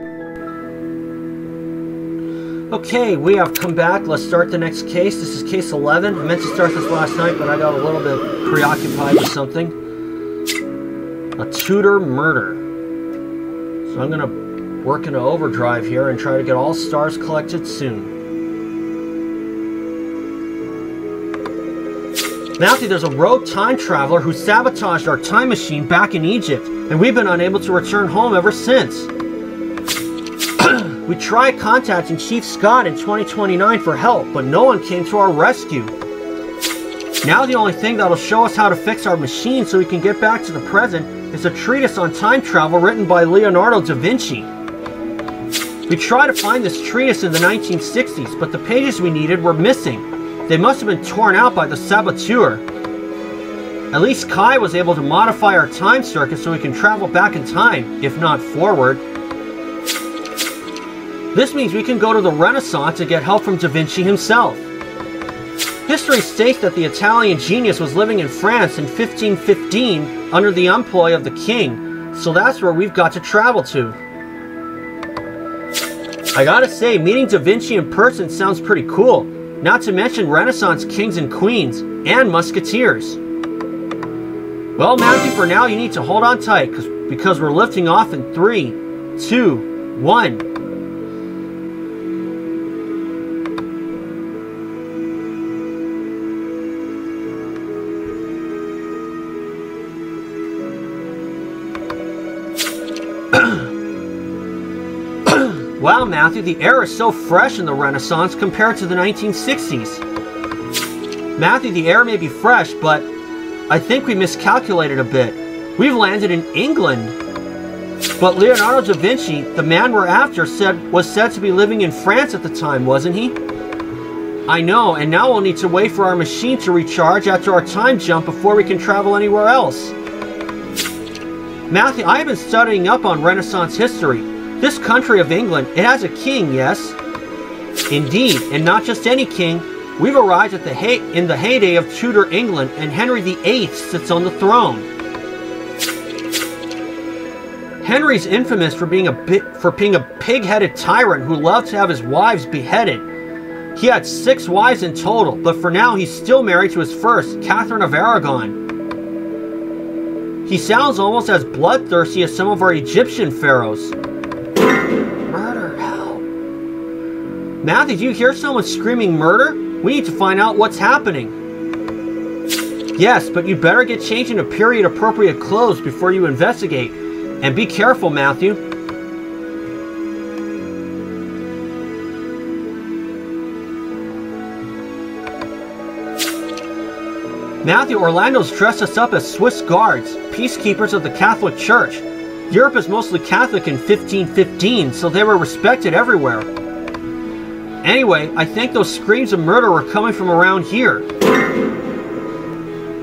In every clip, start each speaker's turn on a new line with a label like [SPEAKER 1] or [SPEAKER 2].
[SPEAKER 1] Okay, we have come back. Let's start the next case. This is case 11. I meant to start this last night, but I got a little bit preoccupied with something. A Tudor murder. So I'm going to work into overdrive here and try to get all stars collected soon. Matthew, there's a rogue time traveler who sabotaged our time machine back in Egypt, and we've been unable to return home ever since. We tried contacting Chief Scott in 2029 for help, but no one came to our rescue. Now the only thing that'll show us how to fix our machine so we can get back to the present is a treatise on time travel written by Leonardo da Vinci. We tried to find this treatise in the 1960s, but the pages we needed were missing. They must have been torn out by the saboteur. At least Kai was able to modify our time circuit so we can travel back in time, if not forward. This means we can go to the Renaissance and get help from Da Vinci himself. History states that the Italian genius was living in France in 1515 under the employ of the king, so that's where we've got to travel to. I gotta say, meeting Da Vinci in person sounds pretty cool, not to mention Renaissance kings and queens, and musketeers. Well, Matthew, for now you need to hold on tight, because we're lifting off in 3, 2, 1... Wow, Matthew, the air is so fresh in the Renaissance compared to the 1960s. Matthew, the air may be fresh, but I think we miscalculated a bit. We've landed in England. But Leonardo da Vinci, the man we're after, was said to be living in France at the time, wasn't he? I know, and now we'll need to wait for our machine to recharge after our time jump before we can travel anywhere else. Matthew, I have been studying up on Renaissance history. This country of England, it has a king, yes? Indeed, and not just any king. We've arrived at in the heyday of Tudor England, and Henry VIII sits on the throne. Henry's infamous for being a pig-headed tyrant who loved to have his wives beheaded. He had 6 wives in total, but for now he's still married to his first, Catherine of Aragon. He sounds almost as bloodthirsty as some of our Egyptian pharaohs. Murder, help. Matthew, did you hear someone screaming murder? We need to find out what's happening. Yes, but you'd better get changed into period-appropriate clothes before you investigate. And be careful, Matthew. Matthew, Orlando's dressed us up as Swiss guards, peacekeepers of the Catholic Church. Europe is mostly Catholic in 1515, so they were respected everywhere. Anyway, I think those screams of murder were coming from around here.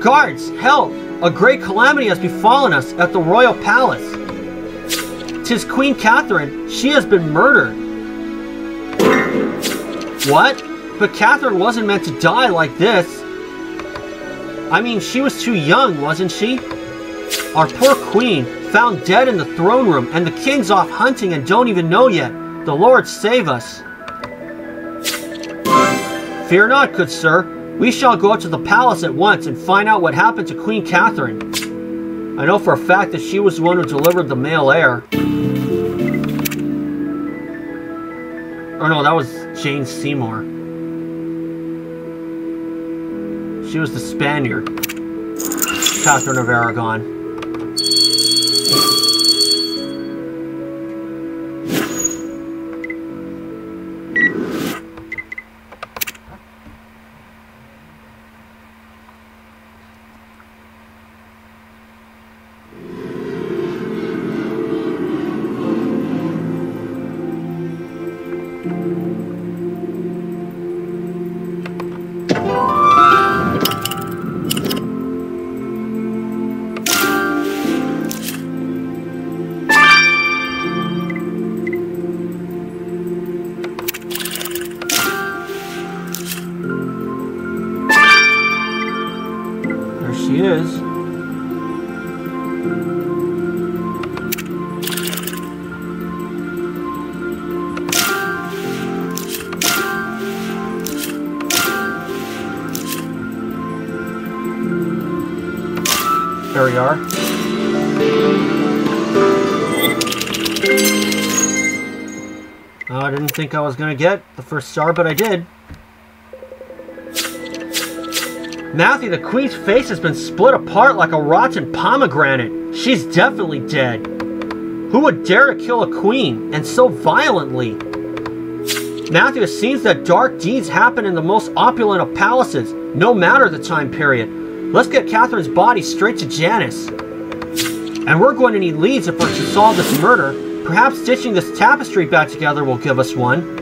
[SPEAKER 1] Guards, help! A great calamity has befallen us at the royal palace. 'Tis Queen Catherine. She has been murdered. What? But Catherine wasn't meant to die like this. I mean, she was too young, wasn't she? Our poor queen, found dead in the throne room, and the king's off hunting and don't even know yet. The Lord save us. Fear not, good sir. We shall go to the palace at once and find out what happened to Queen Catherine. I know for a fact that she was the one who delivered the male heir. Oh no, that was Jane Seymour. She was the Spaniard, Catherine of Aragon. She is. There we are. I didn't think I was going to get the first star, but I did. Matthew, the Queen's face has been split apart like a rotten pomegranate. She's definitely dead. Who would dare to kill a queen, and so violently? Matthew, it seems that dark deeds happen in the most opulent of palaces, no matter the time period. Let's get Catherine's body straight to Janice. And we're going to need leads if we're to solve this murder. Perhaps stitching this tapestry back together will give us one.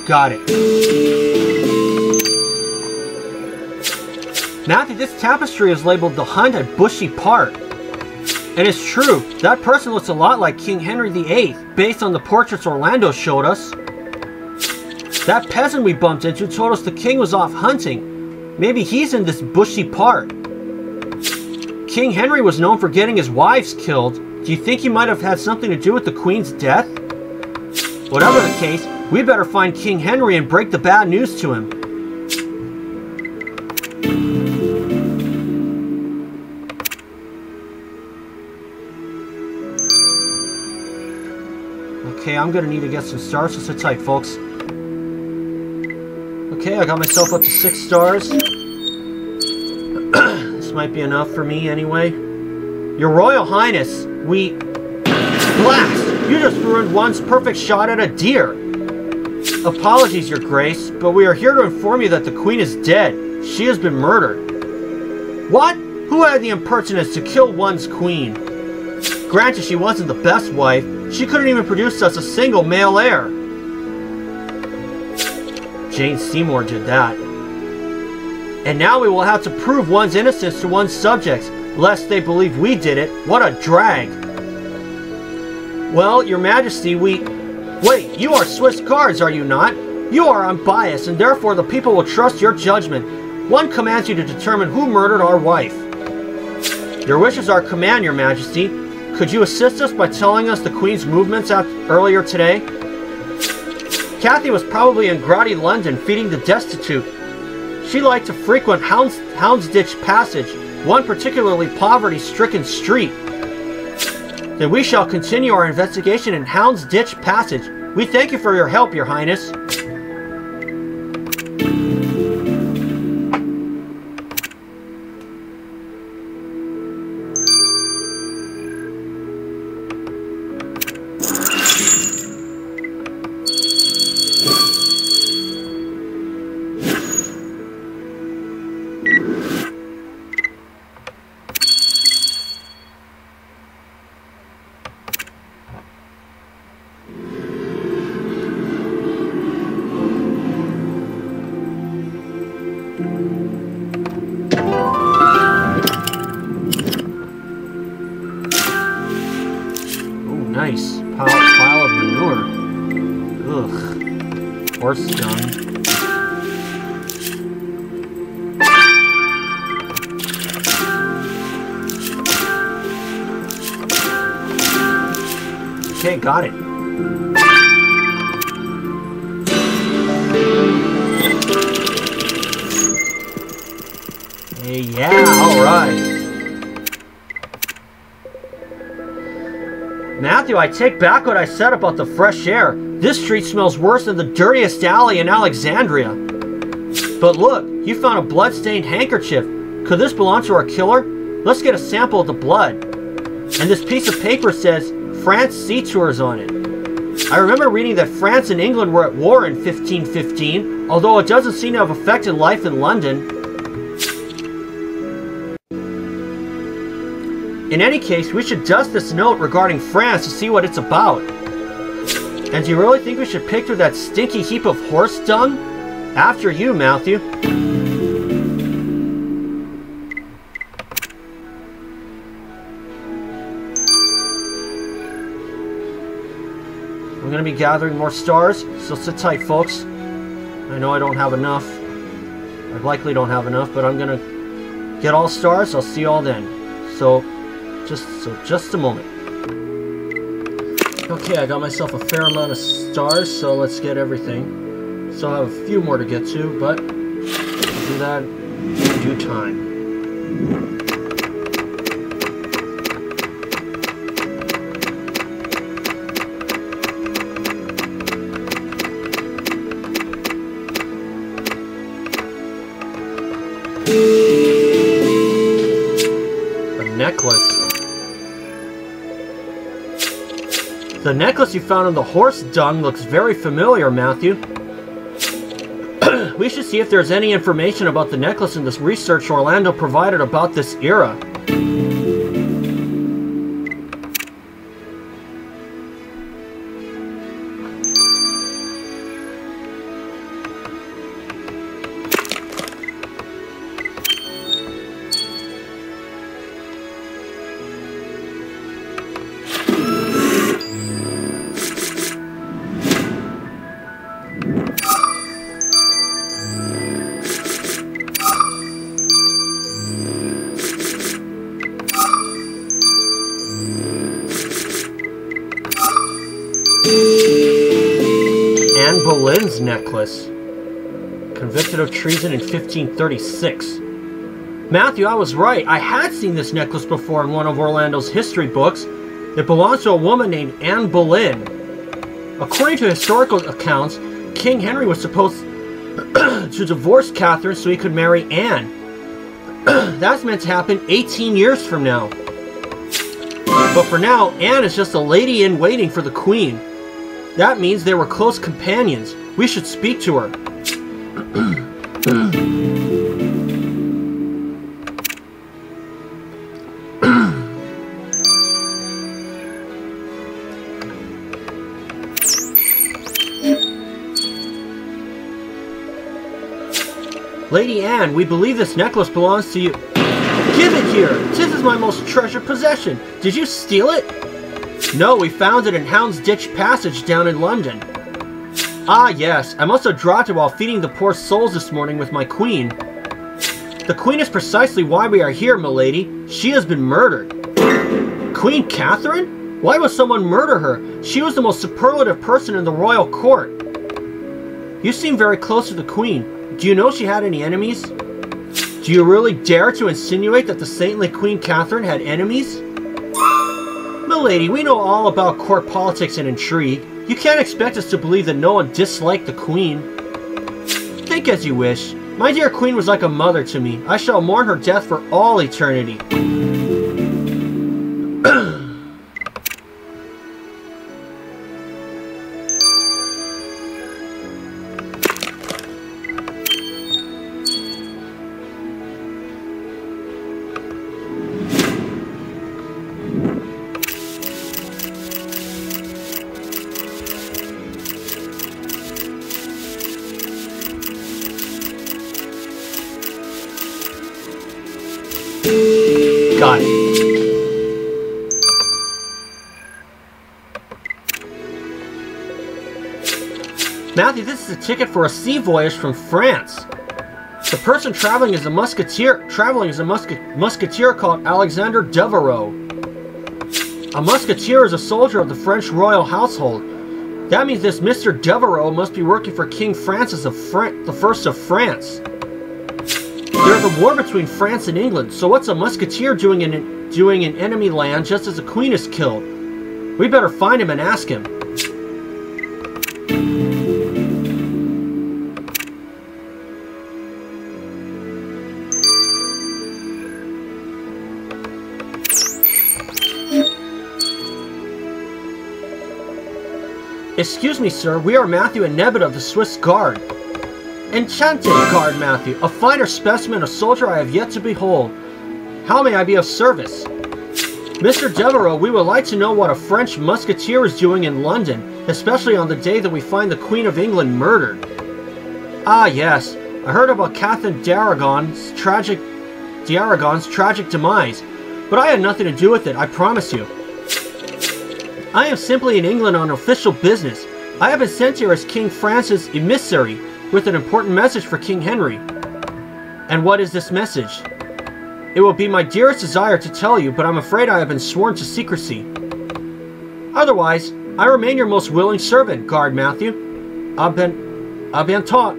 [SPEAKER 1] Got it. Matthew, this tapestry is labeled The Hunt at Bushy Park. And it's true, that person looks a lot like King Henry VIII, based on the portraits Orlando showed us. That peasant we bumped into told us the king was off hunting. Maybe he's in this Bushy Park. King Henry was known for getting his wives killed. Do you think he might have had something to do with the Queen's death? Whatever the case, we better find King Henry and break the bad news to him. Okay, I'm gonna need to get some stars, so sit tight, folks. Okay, I got myself up to 6 stars. This might be enough for me anyway. Your Royal Highness, we... Blast! You just ruined one's perfect shot at a deer! Apologies, Your Grace, but we are here to inform you that the Queen is dead. She has been murdered. What? Who had the impertinence to kill one's queen? Granted, she wasn't the best wife. She couldn't even produce us a single male heir. Jane Seymour did that. And now we will have to prove one's innocence to one's subjects, lest they believe we did it. What a drag. Well, Your Majesty, we... Wait, you are Swiss guards, are you not? You are unbiased, and therefore the people will trust your judgment. One commands you to determine who murdered our wife. Your wish is our command, Your Majesty. Could you assist us by telling us the Queen's movements earlier today? Kathy was probably in grotty London feeding the destitute. She liked to frequent Houndsditch Passage, one particularly poverty-stricken street. Then we shall continue our investigation in Houndsditch Passage. We thank you for your help, Your Highness. Nice. Pile of manure. Ugh. Horse dung. Okay, got it. Hey, yeah, alright. Matthew, I take back what I said about the fresh air. This street smells worse than the dirtiest alley in Alexandria. But look, you found a blood-stained handkerchief. Could this belong to our killer? Let's get a sample of the blood. And this piece of paper says, France Sea Tours on it. I remember reading that France and England were at war in 1515, although it doesn't seem to have affected life in London. In any case, we should dust this note regarding France to see what it's about. And do you really think we should pick through that stinky heap of horse dung? After you, Matthew. I'm going to be gathering more stars, so sit tight, folks. I know I don't have enough. I likely don't have enough, but I'm going to get all stars. I'll see you all then. So just a moment. Okay, I got myself a fair amount of stars, so let's get everything. So I have a few more to get to, but I'll do that in due time. A necklace. The necklace you found in the horse dung looks very familiar, Matthew. We should see if there's any information about the necklace in this research Orlando provided about this era. Anne Boleyn's necklace. Convicted of treason in 1536. Matthew, I was right. I had seen this necklace before in one of Orlando's history books. It belongs to a woman named Anne Boleyn. According to historical accounts, King Henry was supposed to divorce Catherine so he could marry Anne. That's meant to happen 18 years from now. But for now, Anne is just a lady in waiting for the Queen. That means they were close companions. We should speak to her. Lady Anne, we believe this necklace belongs to you. Give it here! This is my most treasured possession. Did you steal it? No, we found it in Houndsditch Passage down in London. Ah, yes. I must have dropped it while feeding the poor souls this morning with my queen. The Queen is precisely why we are here, milady. She has been murdered. Queen Catherine? Why would someone murder her? She was the most superlative person in the royal court. You seem very close to the Queen. Do you know she had any enemies? Do you really dare to insinuate that the saintly Queen Catherine had enemies? Milady, we know all about court politics and intrigue. You can't expect us to believe that no one disliked the Queen. Think as you wish. My dear Queen was like a mother to me. I shall mourn her death for all eternity. Got it. Matthew, this is a ticket for a sea voyage from France. The person traveling is a musketeer. Musketeer called Alexander Devereux. A musketeer is a soldier of the French royal household. That means this Mr. Devereux must be working for King Francis the First of France. There's a war between France and England, so what's a musketeer doing in enemy land just as the Queen is killed? We better find him and ask him. Excuse me, sir, we are Matthew and Nebbit of the Swiss Guard. Enchanted Guard Matthew, a finer specimen of soldier I have yet to behold. How may I be of service? Mr. Devereux, we would like to know what a French musketeer is doing in London, especially on the day that we find the Queen of England murdered. Ah, yes. I heard about Catherine d'Aragon's tragic demise, but I had nothing to do with it, I promise you. I am simply in England on official business. I have been sent here as King Francis' emissary with an important message for King Henry. And what is this message? It will be my dearest desire to tell you, but I'm afraid I have been sworn to secrecy. Otherwise, I remain your most willing servant, Guard Matthew. I've been taught.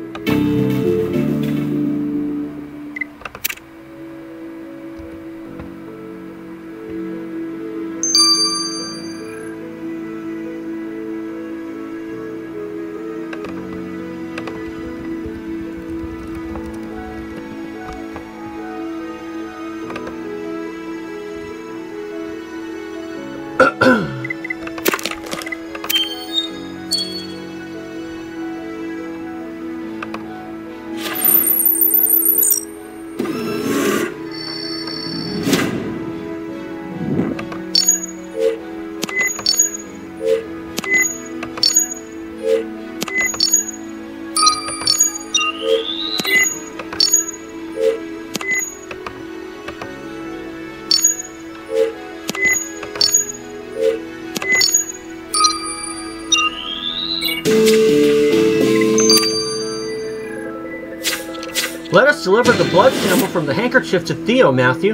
[SPEAKER 1] Let us deliver the blood sample from the handkerchief to Theo, Matthew.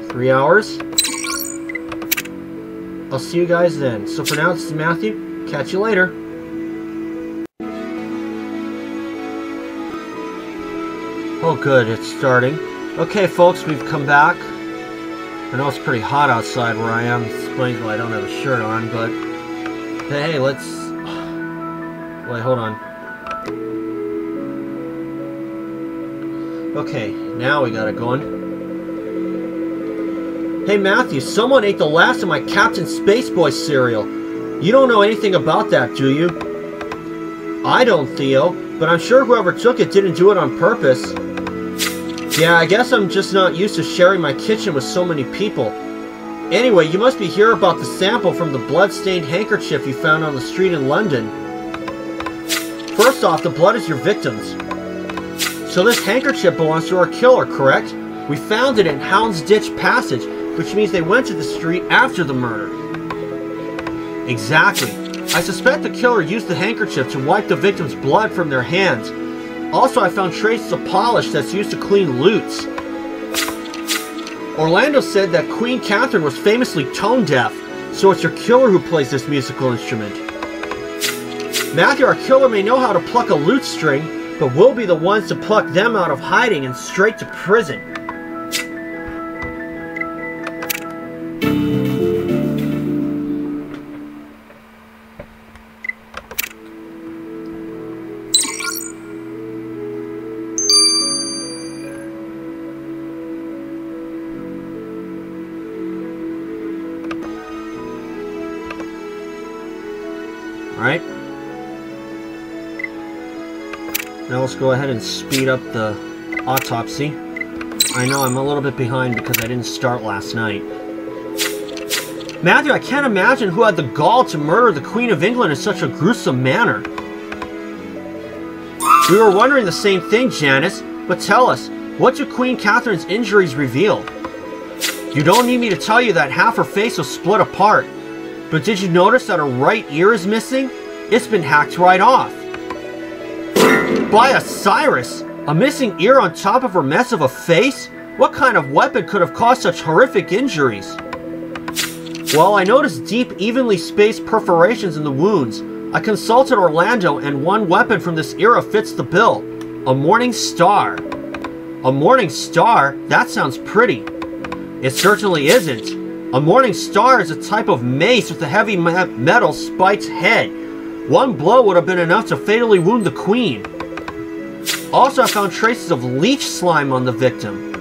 [SPEAKER 1] 3 hours. I'll see you guys then. So for now, this is Matthew. Catch you later. Oh good, it's starting. Okay folks, we've come back. I know it's pretty hot outside where I am. Explains why I don't have a shirt on, but hey, let's... Wait, hold on. Okay, now we got it going. Hey Matthew, someone ate the last of my Captain Spaceboy cereal. You don't know anything about that, do you? I don't, Theo, but I'm sure whoever took it didn't do it on purpose. Yeah, I guess I'm just not used to sharing my kitchen with so many people. Anyway, you must be here about the sample from the blood-stained handkerchief you found on the street in London. First off, the blood is your victim's. So this handkerchief belongs to our killer, correct? We found it in Hound's Ditch Passage, which means they went to the street after the murder. Exactly. I suspect the killer used the handkerchief to wipe the victim's blood from their hands. Also, I found traces of polish that's used to clean lutes. Orlando said that Queen Catherine was famously tone-deaf, so it's your killer who plays this musical instrument. Matthew, our killer may know how to pluck a lute string, but we'll be the ones to pluck them out of hiding and straight to prison. Alright. Now let's go ahead and speed up the autopsy. I know I'm a little bit behind because I didn't start last night. Matthew, I can't imagine who had the gall to murder the Queen of England in such a gruesome manner. We were wondering the same thing, Janice, but tell us, what do Queen Catherine's injuries reveal? You don't need me to tell you that half her face was split apart. But did you notice that her right ear is missing? It's been hacked right off. By Osiris! A missing ear on top of her mess of a face? What kind of weapon could have caused such horrific injuries? Well, I noticed deep, evenly spaced perforations in the wounds. I consulted Orlando, and one weapon from this era fits the bill. A morning star. A morning star? That sounds pretty. It certainly isn't. A morning star is a type of mace with a heavy metal spiked head. One blow would have been enough to fatally wound the queen. Also, I found traces of leech slime on the victim.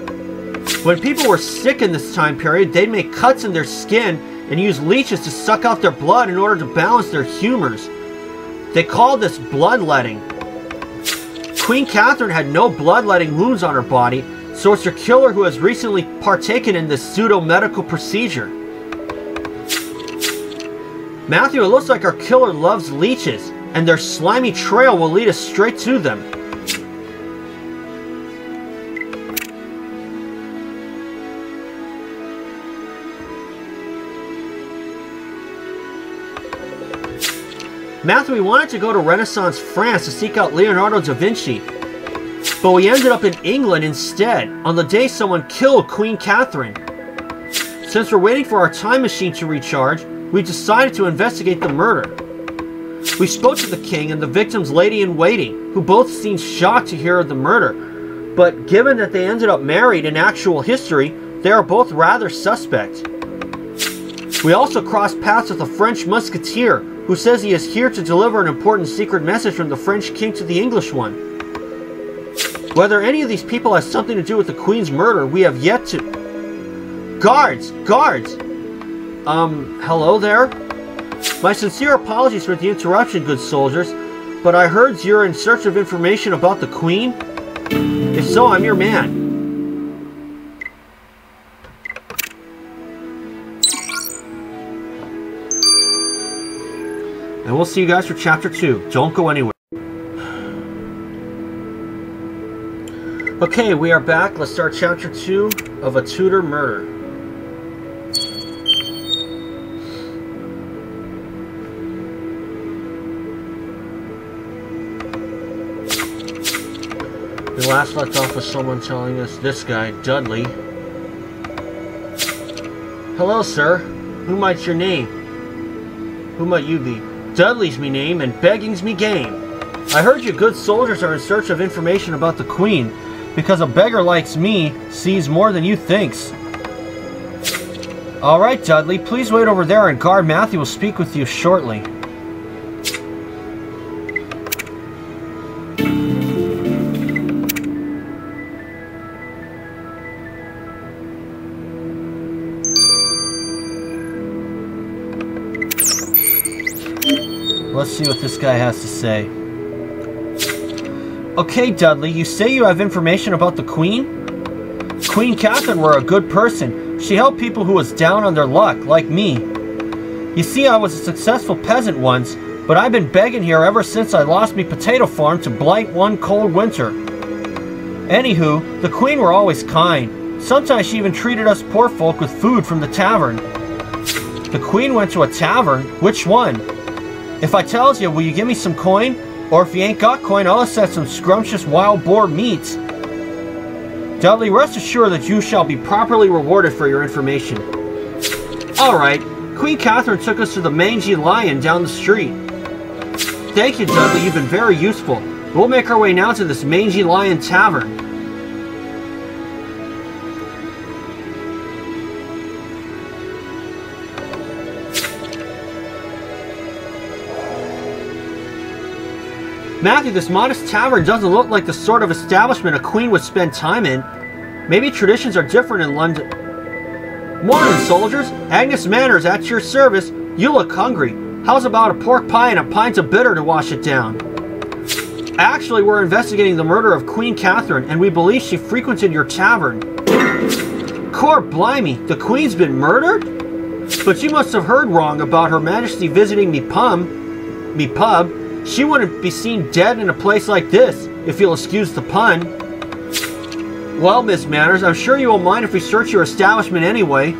[SPEAKER 1] When people were sick in this time period, they'd make cuts in their skin and use leeches to suck out their blood in order to balance their humors. They called this bloodletting. Queen Catherine had no bloodletting wounds on her body, So it's your killer who has recently partaken in this pseudo-medical procedure. Matthew, it looks like our killer loves leeches, and their slimy trail will lead us straight to them. Matthew, we wanted to go to Renaissance France to seek out Leonardo da Vinci, but we ended up in England instead, on the day someone killed Queen Catherine. Since we're waiting for our time machine to recharge, we decided to investigate the murder. We spoke to the king and the victim's lady-in-waiting, who both seemed shocked to hear of the murder, but given that they ended up married in actual history, they are both rather suspect. We also crossed paths with a French musketeer, who says he is here to deliver an important secret message from the French king to the English one. Whether any of these people has something to do with the Queen's murder, we have yet to... Guards! Guards! Hello there? My sincere apologies for the interruption, good soldiers, but I heard you're in search of information about the Queen? If so, I'm your man. And we'll see you guys for Chapter 2. Don't go anywhere. Okay, we are back. Let's start Chapter 2 of A Tudor Murder. We last left off with someone telling us, this guy, Dudley. Hello, sir. Who might your name? Who might you be? Dudley's me name, and begging's me game. I heard you good soldiers are in search of information about the Queen, because a beggar like me sees more than you thinks. Alright, Dudley, please wait over there and guard Matthew will speak with you shortly. Let's see what this guy has to say. Okay, Dudley, you say you have information about the Queen? Queen Catherine were a good person. She helped people who was down on their luck, like me. You see, I was a successful peasant once, but I've been begging here ever since I lost me potato farm to blight one cold winter. Anywho, the Queen were always kind. Sometimes she even treated us poor folk with food from the tavern. The Queen went to a tavern? Which one? If I tells you, will you give me some coin? Or if you ain't got coin, I'll set some scrumptious wild boar meats. Dudley, rest assured that you shall be properly rewarded for your information. Alright, Queen Catherine took us to the Mangy Lion down the street. Thank you, Dudley, you've been very useful. We'll make our way now to this Mangy Lion Tavern. Matthew, this modest tavern doesn't look like the sort of establishment a queen would spend time in. Maybe traditions are different in London. Morning, soldiers. Agnes Manners at your service. You look hungry. How's about a pork pie and a pint of bitter to wash it down? Actually, we're investigating the murder of Queen Catherine, and we believe she frequented your tavern. Cor blimey, the Queen's been murdered? But you must have heard wrong about Her Majesty visiting me pub. She wouldn't be seen dead in a place like this, if you'll excuse the pun. Well, Miss Manners, I'm sure you won't mind if we search your establishment anyway.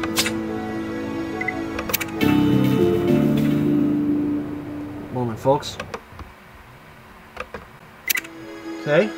[SPEAKER 1] Moment, folks. Okay.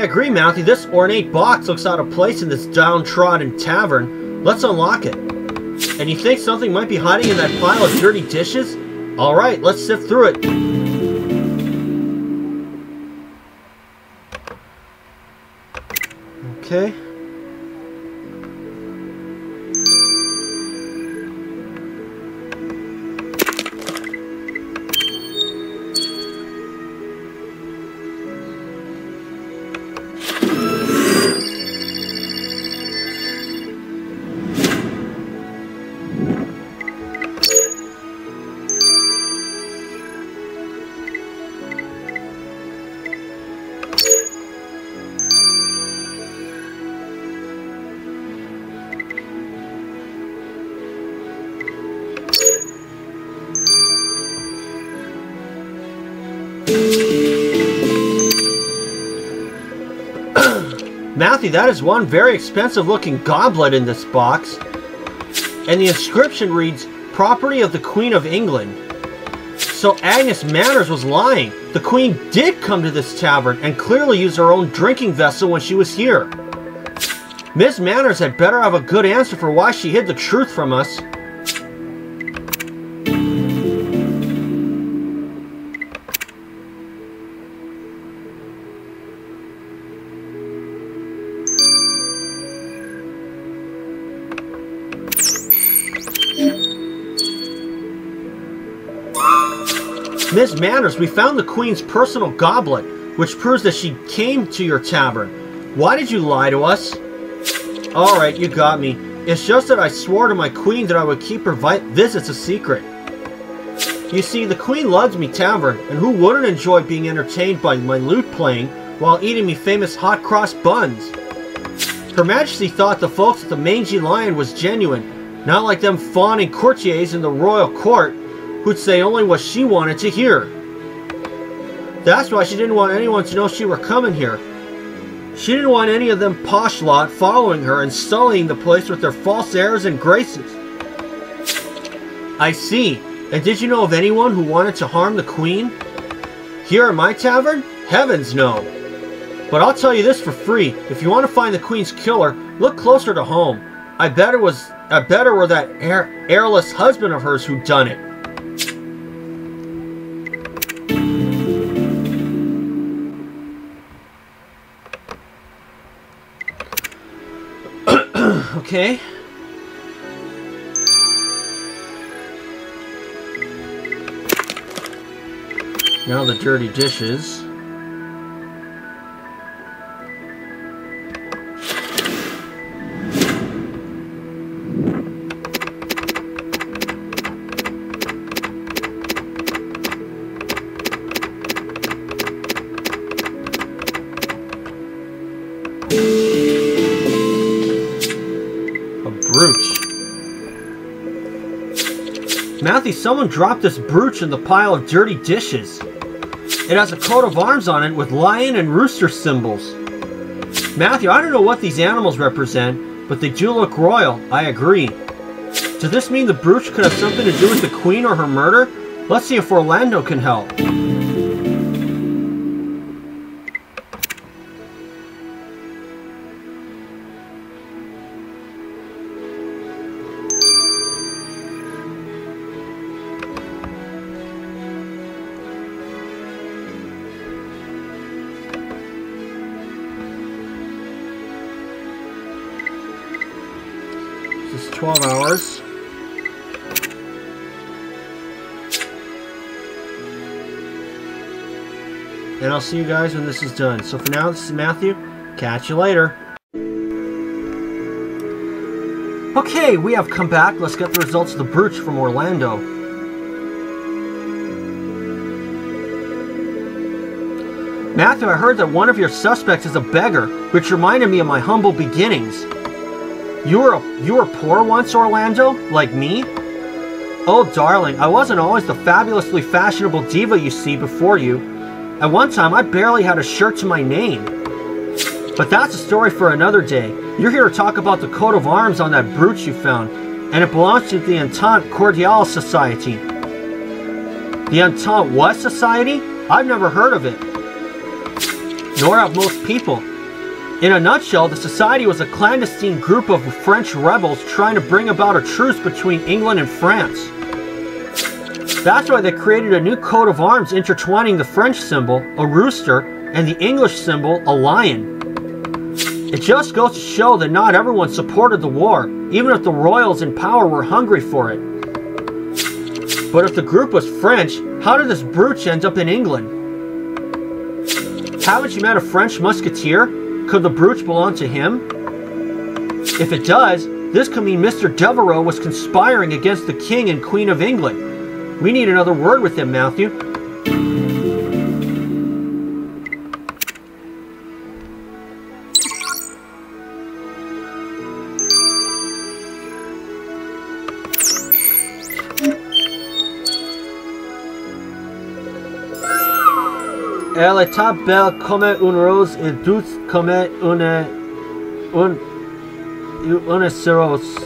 [SPEAKER 1] agree, Matthew. This ornate box looks out of place in this downtrodden tavern. Let's unlock it. And you think something might be hiding in that pile of dirty dishes? Alright, let's sift through it. Okay. Matthew, that is one very expensive looking goblet in this box. And the inscription reads, "Property of the Queen of England." So Agnes Manners was lying. The Queen did come to this tavern and clearly used her own drinking vessel when she was here. Miss Manners had better have a good answer for why she hid the truth from us. Miss Manners, we found the Queen's personal goblet, which proves that she came to your tavern. Why did you lie to us? Alright, you got me. It's just that I swore to my Queen that I would keep her visits a secret. You see, the Queen loves me tavern, and who wouldn't enjoy being entertained by my lute playing while eating me famous hot cross buns? Her Majesty thought the folks at the Mangy Lion was genuine, not like them fawning courtiers in the royal court who'd say only what she wanted to hear. That's why she didn't want anyone to know she were coming here. She didn't want any of them posh lot following her and sullying the place with their false airs and graces. I see. And did you know of anyone who wanted to harm the Queen? Here in my tavern? Heavens no. But I'll tell you this for free. If you want to find the Queen's killer, look closer to home. I bet it were that heirless husband of hers who done it. Okay. Now the dirty dishes. Matthew, someone dropped this brooch in the pile of dirty dishes. It has a coat of arms on it with lion and rooster symbols. Matthew, I don't know what these animals represent, but they do look royal, I agree. Does this mean the brooch could have something to do with the Queen or her murder? Let's see if Orlando can help. This is 12 hours. And I'll see you guys when this is done. So for now, this is Matthew. Catch you later. Okay, we have come back. Let's get the results of the brooch from Orlando. Matthew, I heard that one of your suspects is a beggar, which reminded me of my humble beginnings. You were poor once, Orlando? Like me? Oh, darling, I wasn't always the fabulously fashionable diva you see before you. At one time, I barely had a shirt to my name. But that's a story for another day. You're here to talk about the coat of arms on that brooch you found, and it belongs to the Entente Cordiale Society. The Entente what society? I've never heard of it. Nor have most people. In a nutshell, the society was a clandestine group of French rebels trying to bring about a truce between England and France. That's why they created a new coat of arms intertwining the French symbol, a rooster, and the English symbol, a lion. It just goes to show that not everyone supported the war, even if the royals in power were hungry for it. But if the group was French, how did this brooch end up in England? Haven't you met a French musketeer? Could the brooch belong to him? If it does, this could mean Mr. Devereux was conspiring against the King and Queen of England. We need another word with him, Matthew. Elle était belle comme une rose et douce comme une cirrhose.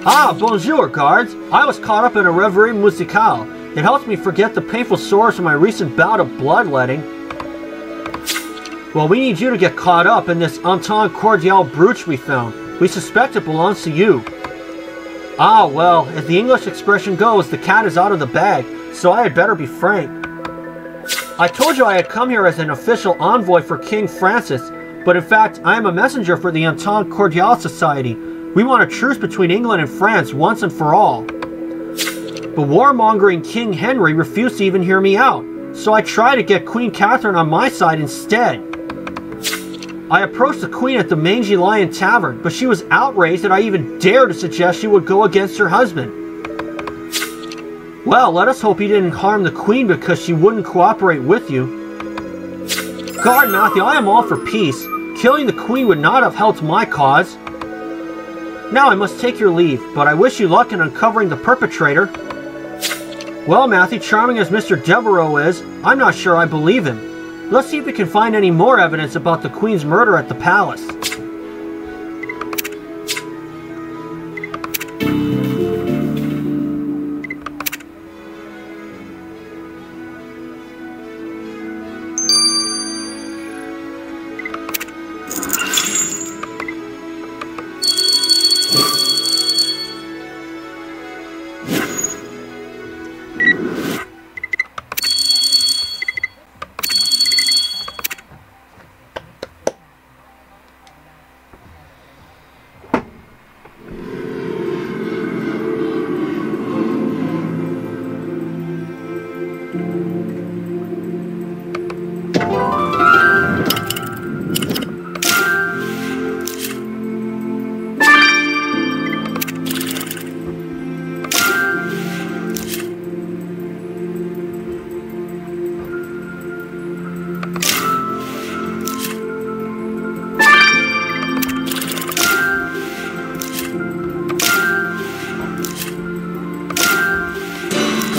[SPEAKER 1] Ah, bonjour, guards. I was caught up in a reverie musicale. It helps me forget the painful sores from my recent bout of bloodletting. Well, we need you to get caught up in this Entente Cordiale brooch we found. We suspect it belongs to you. Ah, well, as the English expression goes, the cat is out of the bag, so I had better be frank. I told you I had come here as an official envoy for King Francis, but in fact, I am a messenger for the Entente Cordiale Society. We want a truce between England and France once and for all. But warmongering King Henry refused to even hear me out, so I tried to get Queen Catherine on my side instead. I approached the Queen at the Mangy Lion Tavern, but she was outraged that I even dared to suggest she would go against her husband. Well, let us hope he didn't harm the Queen because she wouldn't cooperate with you. Guard Matthew, I am all for peace. Killing the Queen would not have helped my cause. Now I must take your leave, but I wish you luck in uncovering the perpetrator. Well, Matthew, charming as Mr. Devereux is, I'm not sure I believe him. Let's see if we can find any more evidence about the Queen's murder at the palace.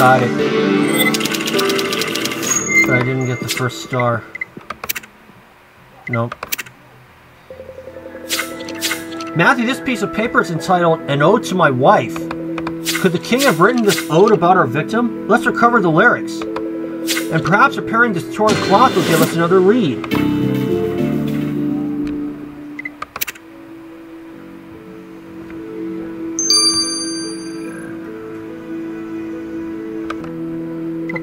[SPEAKER 1] Got it. But I didn't get the first star. Nope. Matthew, this piece of paper is entitled An Ode to My Wife. Could the king have written this ode about our victim? Let's recover the lyrics. And perhaps repairing this torn cloth will give us another read.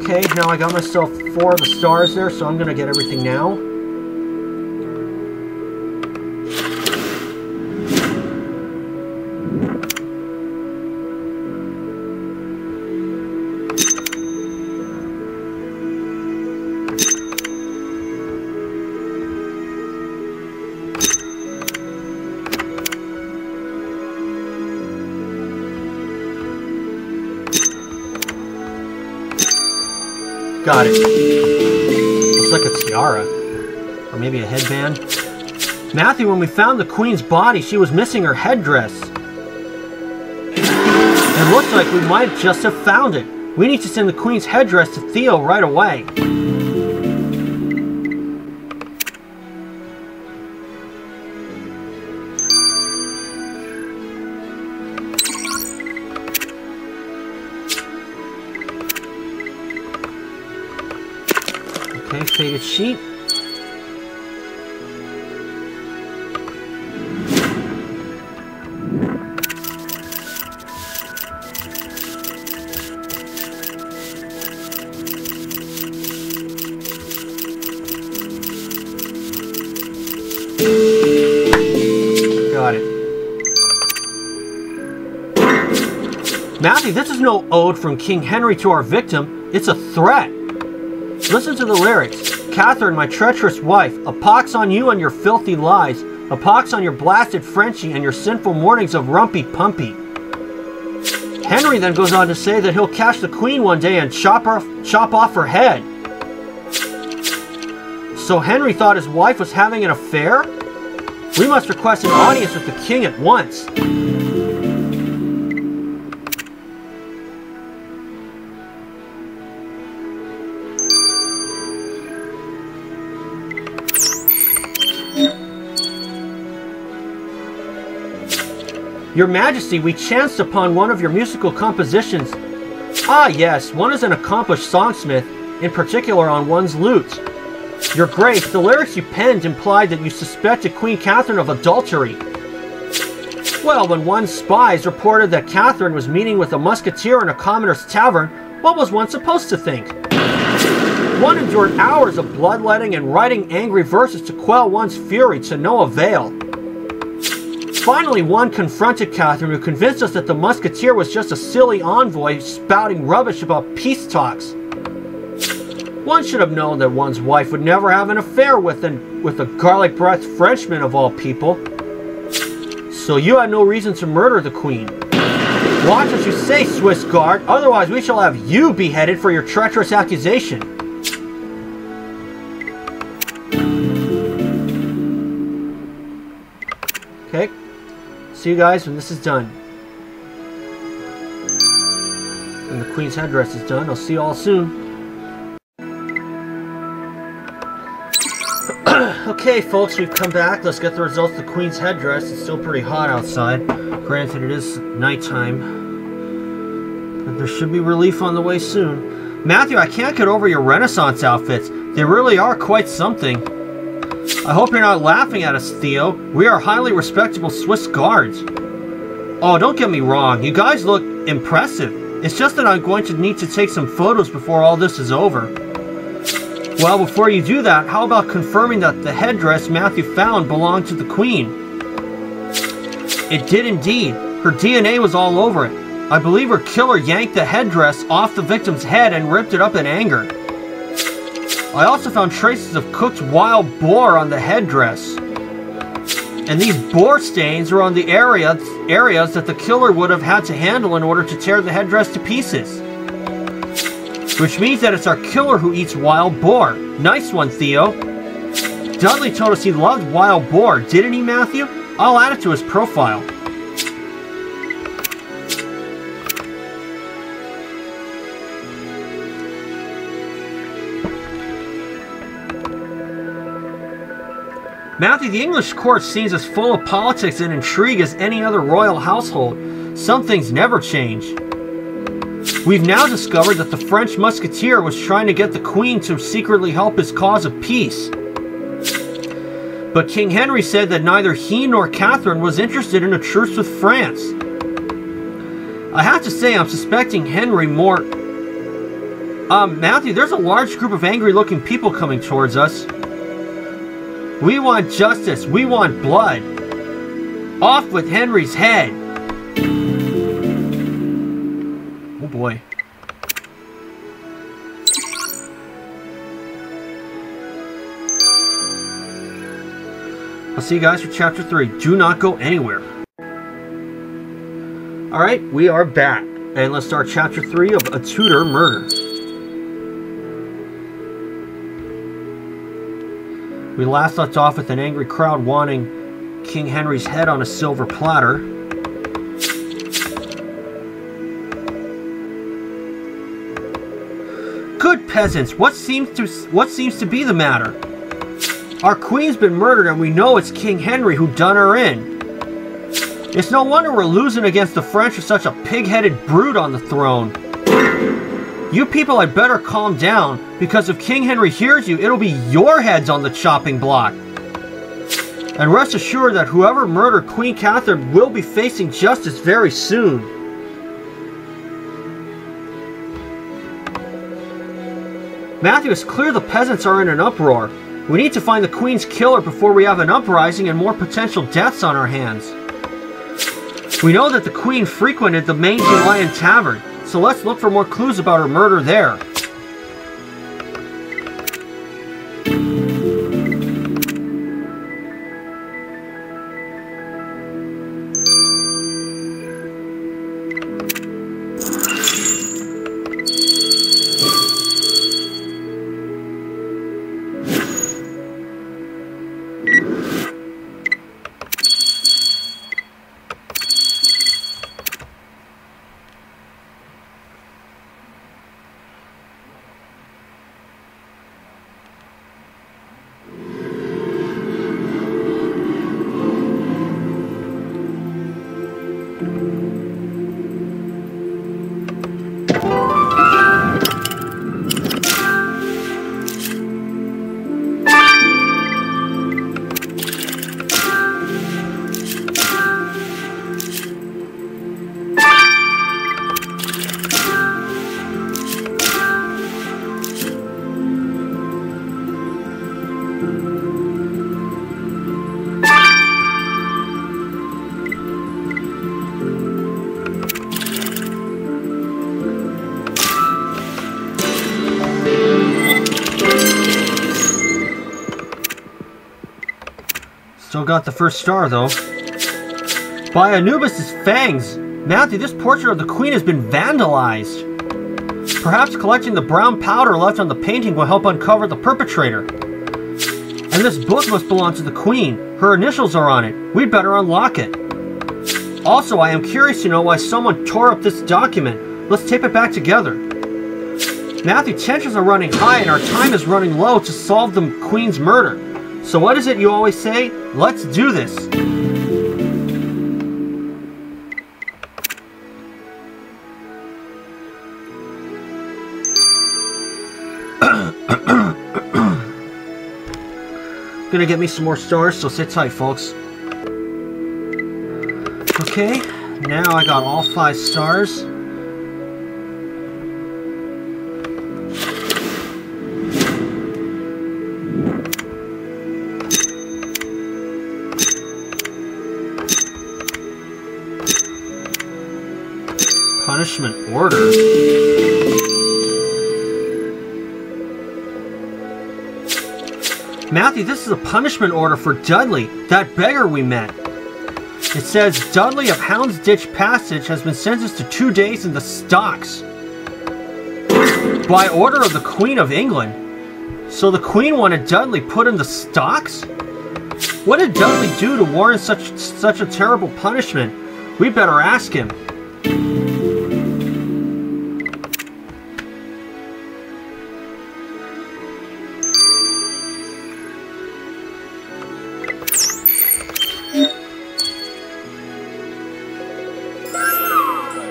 [SPEAKER 1] Okay, now I got myself 4 of the stars there, so I'm going to get everything now. Got it. Looks like a tiara. Or maybe a headband. Matthew, when we found the Queen's body, she was missing her headdress. It looks like we might just have found it. We need to send the Queen's headdress to Theo right away. Okay, faded sheet. Matthew, this is no ode from King Henry to our victim. It's a threat. Listen to the lyrics. Catherine, my treacherous wife, a pox on you and your filthy lies, a pox on your blasted Frenchie and your sinful mornings of rumpy pumpy. Henry then goes on to say that he'll catch the queen one day and chop off her head. So Henry thought his wife was having an affair? We must request an audience with the king at once. Your Majesty, we chanced upon one of your musical compositions. Ah, yes, one is an accomplished songsmith, in particular on one's lute. Your Grace, the lyrics you penned implied that you suspected Queen Catherine of adultery. Well, when one's spies reported that Catherine was meeting with a musketeer in a commoner's tavern, what was one supposed to think? One endured hours of bloodletting and writing angry verses to quell one's fury to no avail. Finally, one confronted Catherine, who convinced us that the musketeer was just a silly envoy spouting rubbish about peace talks. One should have known that one's wife would never have an affair with a garlic-breathed Frenchman of all people. So you had no reason to murder the queen. Watch what you say, Swiss guard, otherwise we shall have you beheaded for your treacherous accusation. Okay. See you guys when this is done. When the queen's headdress is done, I'll see you all soon. Okay, folks, we've come back. Let's get the results of the queen's headdress. It's still pretty hot outside. Granted, it is nighttime. But there should be relief on the way soon. Matthew, I can't get over your Renaissance outfits. They really are quite something. I hope you're not laughing at us, Theo. We are highly respectable Swiss guards. Oh, don't get me wrong. You guys look impressive. It's just that I'm going to need to take some photos before all this is over. Well, before you do that, how about confirming that the headdress Matthew found belonged to the Queen? It did indeed. Her DNA was all over it. I believe her killer yanked the headdress off the victim's head and ripped it up in anger. I also found traces of cooked wild boar on the headdress. And these boar stains are on the areas that the killer would have had to handle in order to tear the headdress to pieces. Which means that it's our killer who eats wild boar. Nice one, Theo. Dudley told us he loved wild boar, didn't he, Matthew? I'll add it to his profile. Matthew, the English court seems as full of politics and intrigue as any other royal household. Some things never change. We've now discovered that the French musketeer was trying to get the Queen to secretly help his cause of peace. But King Henry said that neither he nor Catherine was interested in a truce with France. I have to say I'm suspecting Henry more... Matthew, there's a large group of angry-looking people coming towards us. We want justice. We want blood. Off with Henry's head. Oh boy. I'll see you guys for chapter 3. Do not go anywhere. Alright, we are back. And let's start chapter 3 of A Tudor Murder. We last left off with an angry crowd wanting King Henry's head on a silver platter. Good peasants, what seems to be the matter? Our queen's been murdered and we know it's King Henry who done her in. It's no wonder we're losing against the French with such a pig-headed brute on the throne. You people had better calm down, because if King Henry hears you, it'll be your heads on the chopping block. And rest assured that whoever murdered Queen Catherine will be facing justice very soon. Matthew, it's clear the peasants are in an uproar. We need to find the Queen's killer before we have an uprising and more potential deaths on our hands. We know that the Queen frequented the Mangy Lion Tavern, so let's look for more clues about her murder there. Still got the first star, though. By Anubis' fangs! Matthew, this portrait of the Queen has been vandalized. Perhaps collecting the brown powder left on the painting will help uncover the perpetrator. And this book must belong to the Queen. Her initials are on it. We'd better unlock it. Also, I am curious to know why someone tore up this document. Let's tape it back together. Matthew, tensions are running high and our time is running low to solve the Queen's murder. So what is it you always say? Let's do this. Gonna get me some more stars, so sit tight, folks. Okay, now I got all 5 stars. Punishment order. Matthew, this is a punishment order for Dudley, that beggar we met. It says, Dudley of Houndsditch Passage has been sentenced to 2 days in the stocks. By order of the Queen of England. So the Queen wanted Dudley put in the stocks? What did Dudley do to warrant such a terrible punishment? We better ask him.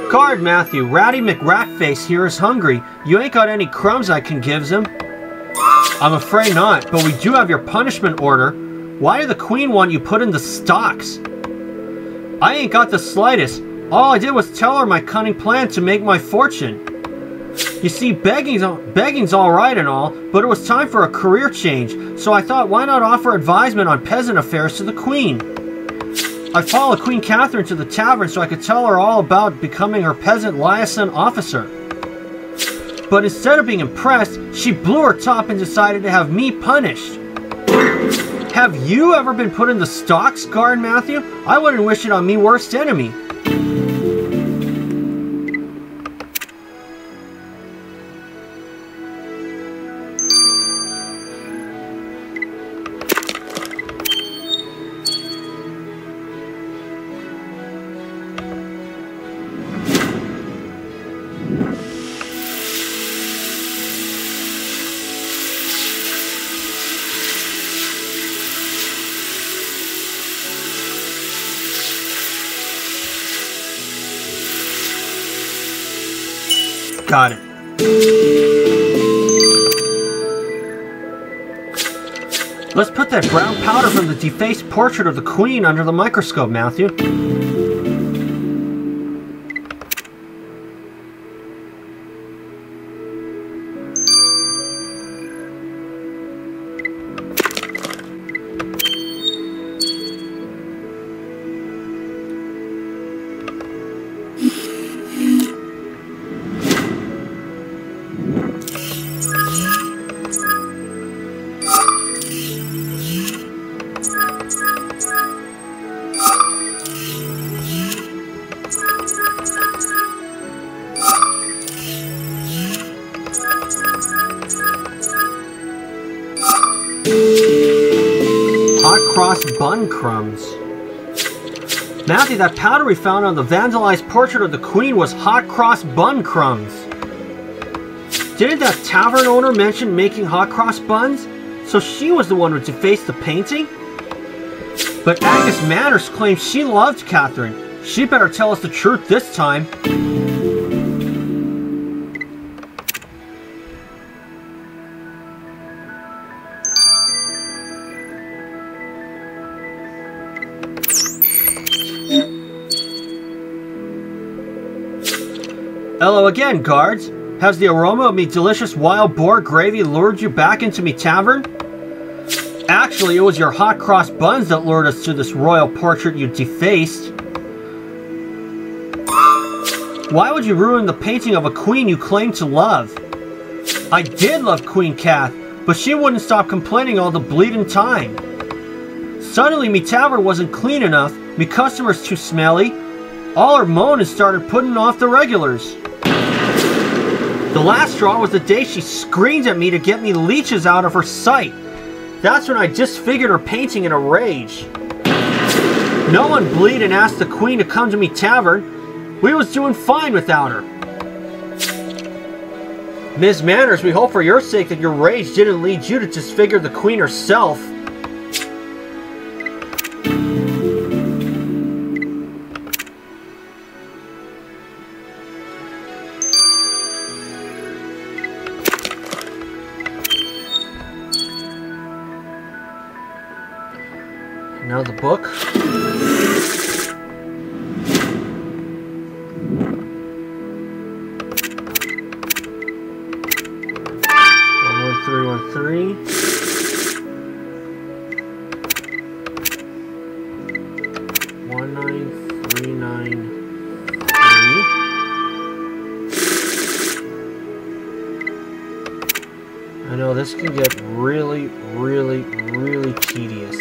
[SPEAKER 1] Guard, Matthew. Ratty McRatface here is hungry. You ain't got any crumbs I can give him? I'm afraid not, but we do have your punishment order. Why did the Queen want you put in the stocks? I ain't got the slightest. All I did was tell her my cunning plan to make my fortune. You see, begging's all right and all, but it was time for a career change, so I thought, why not offer advisement on peasant affairs to the Queen? I followed Queen Catherine to the tavern so I could tell her all about becoming her peasant liaison officer. But instead of being impressed, she blew her top and decided to have me punished. Have you ever been put in the stocks, Guard Matthew? I wouldn't wish it on me worst enemy. Got it. Let's put that brown powder from the defaced portrait of the Queen under the microscope, Matthew. cross bun crumbs. Matthew, that powder we found on the vandalized portrait of the Queen was hot cross bun crumbs. Didn't that tavern owner mention making hot cross buns? So she was the one who defaced the painting? But Agnes Manners claims she loved Catherine. She better tell us the truth this time. Hello again, guards. Has the aroma of me delicious wild boar gravy lured you back into me tavern? Actually, it was your hot cross buns that lured us to this royal portrait you defaced. Why would you ruin the painting of a queen you claim to love? I did love Queen Cath, but she wouldn't stop complaining all the bleeding time. Suddenly, me tavern wasn't clean enough, me customers too smelly. All her moan and started putting off the regulars. The last straw was the day she screamed at me to get me leeches out of her sight. That's when I disfigured her painting in a rage. No one bleed and asked the Queen to come to me tavern. We was doing fine without her. Ms. Manners, we hope for your sake that your rage didn't lead you to disfigure the Queen herself. Now the book. Three. 19393. I know this can get really tedious.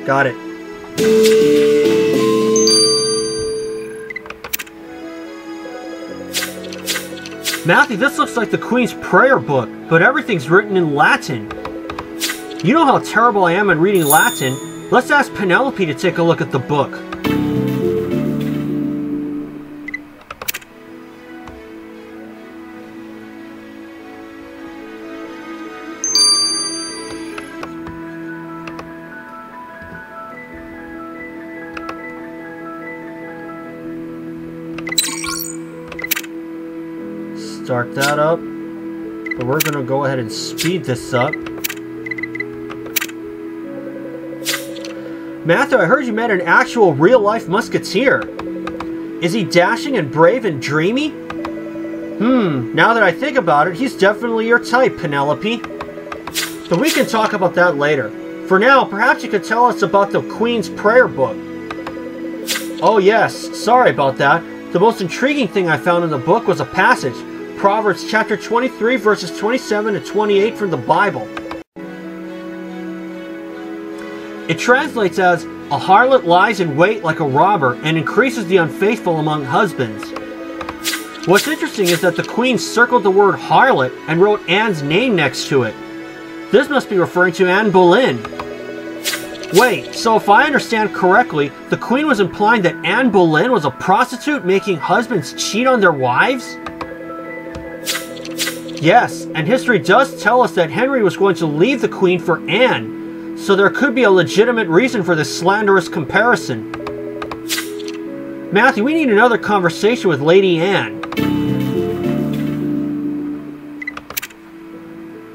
[SPEAKER 1] Got it. Matthew, this looks like the Queen's prayer book, but everything's written in Latin. You know how terrible I am at reading Latin. Let's ask Penelope to take a look at the book. Start that up, but we're going to go ahead and speed this up. Matthew, I heard you met an actual real-life musketeer. Is he dashing and brave and dreamy? Now that I think about it, he's definitely your type, Penelope. But we can talk about that later. For now, perhaps you could tell us about the Queen's prayer book. Oh yes, sorry about that. The most intriguing thing I found in the book was a passage. Proverbs chapter 23 verses 27 to 28 from the Bible. It translates as, "A harlot lies in wait like a robber and increases the unfaithful among husbands." What's interesting is that the Queen circled the word harlot and wrote Anne's name next to it. This must be referring to Anne Boleyn. Wait, so if I understand correctly, the Queen was implying that Anne Boleyn was a prostitute making husbands cheat on their wives? Yes, and history does tell us that Henry was going to leave the Queen for Anne, so there could be a legitimate reason for this slanderous comparison. Matthew, we need another conversation with Lady Anne.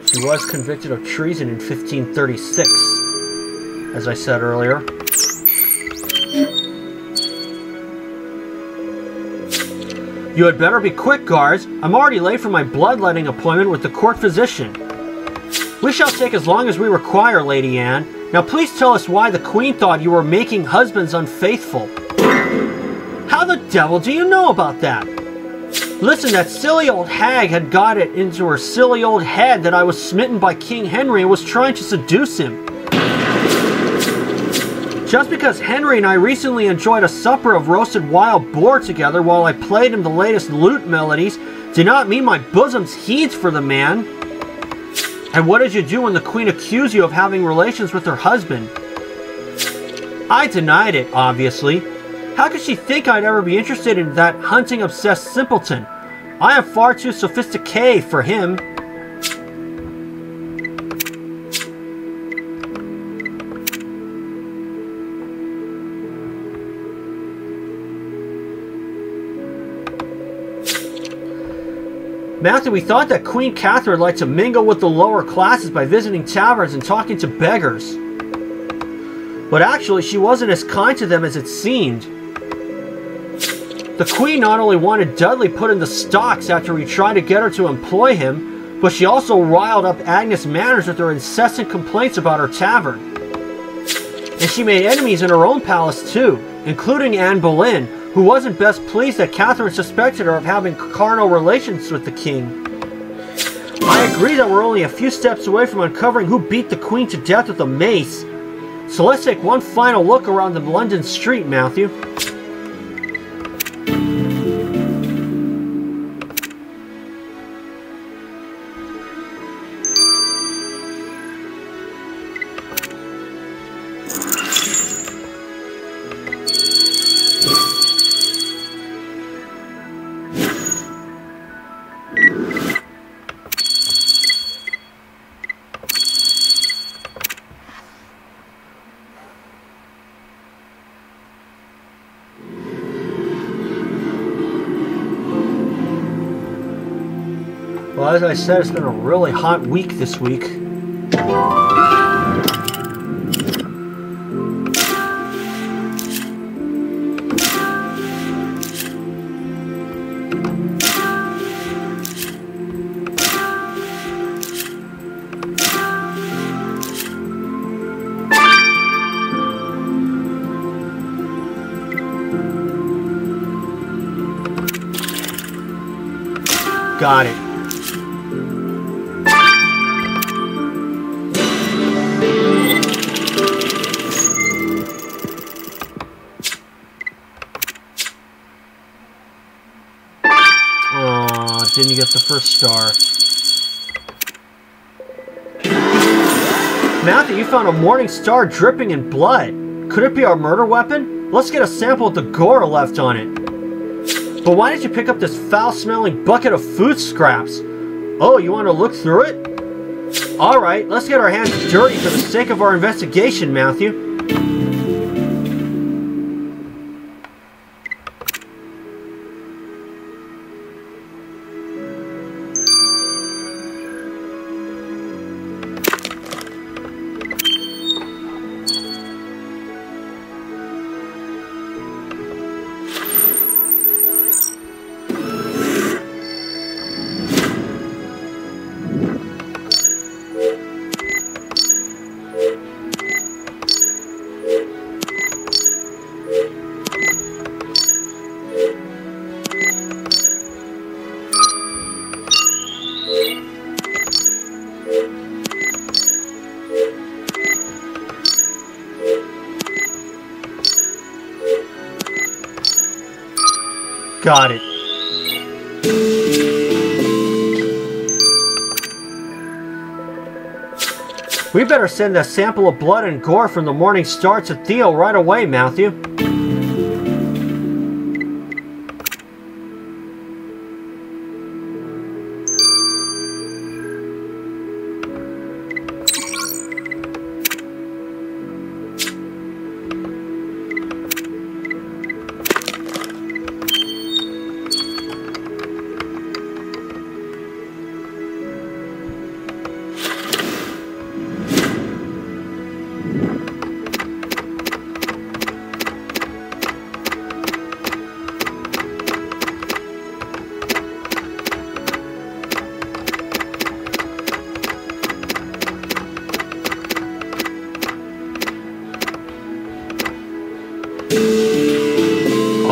[SPEAKER 1] She was convicted of treason in 1536, as I said earlier. You had better be quick, guards. I'm already late for my bloodletting appointment with the court physician. We shall take as long as we require, Lady Anne. Now please tell us why the Queen thought you were making husbands unfaithful. How the devil do you know about that? Listen, that silly old hag had got it into her silly old head that I was smitten by King Henry and was trying to seduce him. Just because Henry and I recently enjoyed a supper of roasted wild boar together while I played him the latest lute melodies, Did not mean my bosom's heeds for the man. And what did you do when the queen accused you of having relations with her husband? I denied it, obviously. How could she think I'd ever be interested in that hunting-obsessed simpleton? I am far too sophisticated for him. Matthew, we thought that Queen Catherine liked to mingle with the lower classes by visiting taverns and talking to beggars. But actually, she wasn't as kind to them as it seemed. The Queen not only wanted Dudley put in the stocks after we tried to get her to employ him, but she also riled up Agnes Manners with her incessant complaints about her tavern. And she made enemies in her own palace too, including Anne Boleyn, who wasn't best pleased that Catherine suspected her of having carnal relations with the king. I agree that we're only a few steps away from uncovering who beat the Queen to death with a mace, so let's take one final look around the London street, Matthew. Well, as I said, it's been a really hot week this week. Got it. Didn't you get the first star? Matthew, you found a morning star dripping in blood. Could it be our murder weapon? Let's get a sample of the gore left on it. But why did you pick up this foul-smelling bucket of food scraps? Oh, you want to look through it? Alright, let's get our hands dirty for the sake of our investigation, Matthew. Got it. We better send that sample of blood and gore from the morning star to Theo right away, Matthew.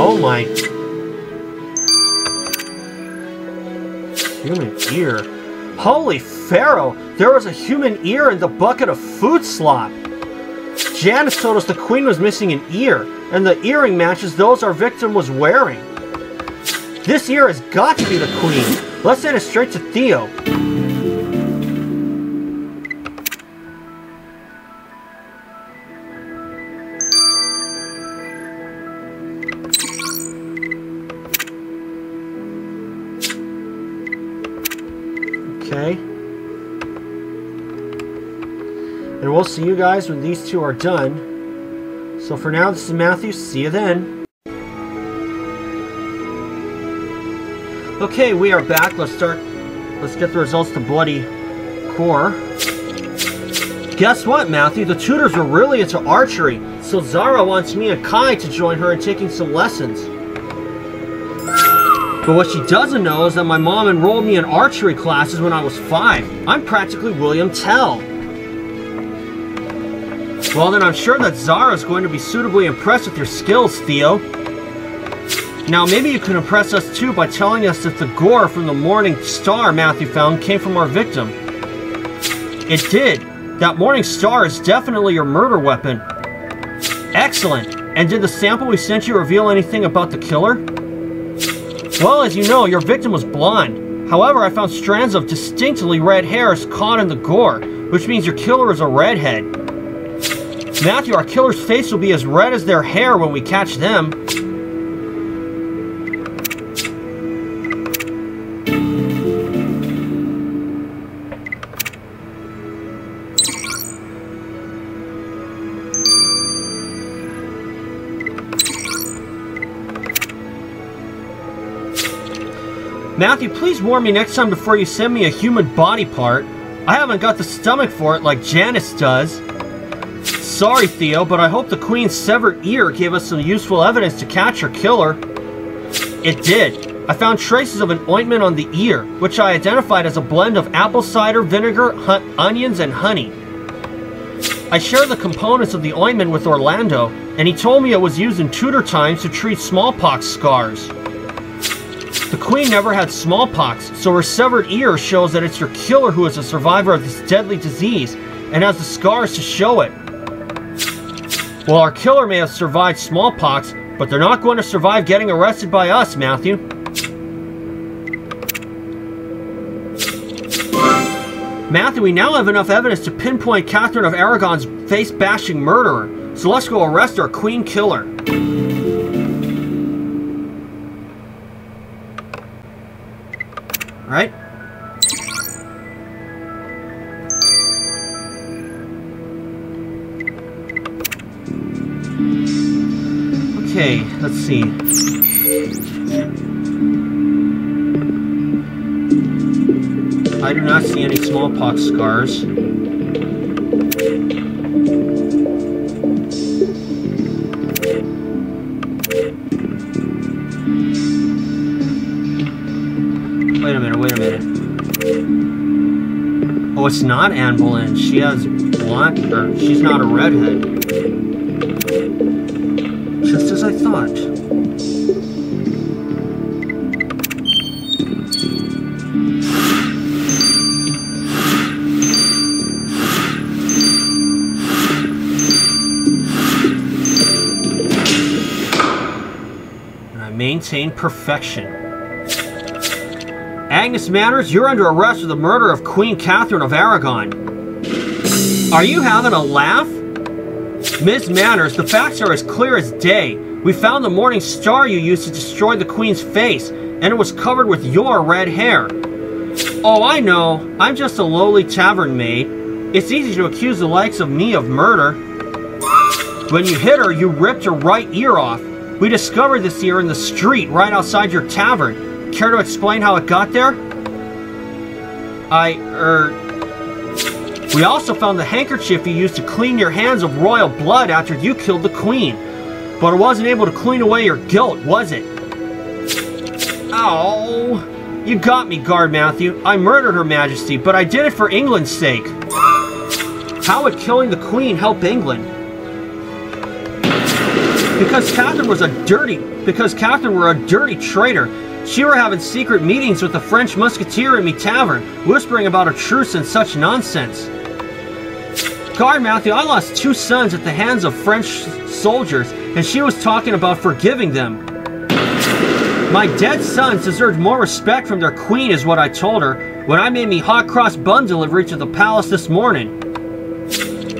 [SPEAKER 1] Oh my... Human ear. Holy Pharaoh! There was a human ear in the bucket of food slop! Janice told us the Queen was missing an ear, and the earring matches those our victim was wearing. This ear has got to be the Queen. Let's send it straight to Theo. Okay. And we'll see you guys when these two are done. So for now, this is Matthew. See you then. Okay, we are back. Let's get the results to Bloody Core. Guess what, Matthew? The tutors are really into archery. So Zara wants me and Kai to join her in taking some lessons. But what she doesn't know is that my mom enrolled me in archery classes when I was 5. I'm practically William Tell. Well, then I'm sure that Zara's going to be suitably impressed with your skills, Theo. Now, maybe you can impress us too by telling us if the gore from the morning star Matthew found came from our victim. It did. That morning star is definitely your murder weapon. Excellent. And did the sample we sent you reveal anything about the killer? Well, as you know, your victim was blonde. However, I found strands of distinctly red hairs caught in the gore, which means your killer is a redhead. Matthew, our killer's face will be as red as their hair when we catch them. Matthew, please warn me next time before you send me a human body part. I haven't got the stomach for it like Janice does. Sorry, Theo, but I hope the Queen's severed ear gave us some useful evidence to catch her killer. It did. I found traces of an ointment on the ear, which I identified as a blend of apple cider vinegar, onions, and honey. I shared the components of the ointment with Orlando, and he told me it was used in Tudor times to treat smallpox scars. The Queen never had smallpox, so her severed ear shows that it's your killer who is a survivor of this deadly disease, and has the scars to show it. Well, our killer may have survived smallpox, but they're not going to survive getting arrested by us, Matthew. Matthew, we now have enough evidence to pinpoint Catherine of Aragon's face-bashing murderer, so let's go arrest our Queen killer. Right? Okay, let's see. I do not see any smallpox scars. Wait a minute. Oh, it's not Anne Boleyn. She has blonde, or she's not a redhead. Just as I thought. And I maintain perfection. Agnes Manners, you're under arrest for the murder of Queen Catherine of Aragon. Are you having a laugh? Ms. Manners, the facts are as clear as day. We found the morning star you used to destroy the Queen's face, and it was covered with your red hair. Oh, I know. I'm just a lowly tavern maid. It's easy to accuse the likes of me of murder. When you hit her, you ripped her right ear off. We discovered this ear in the street right outside your tavern. Care to explain how it got there? We also found the handkerchief you used to clean your hands of royal blood after you killed the Queen. But it wasn't able to clean away your guilt, was it? Oh, you got me, Guard Matthew. I murdered Her Majesty, but I did it for England's sake. How would killing the Queen help England? Because Catherine were a dirty traitor. She were having secret meetings with the French musketeer in me tavern, whispering about a truce and such nonsense. Guard Matthew, I lost 2 sons at the hands of French soldiers, and she was talking about forgiving them. My dead sons deserved more respect from their queen is what I told her when I made me hot cross bun delivery to the palace this morning.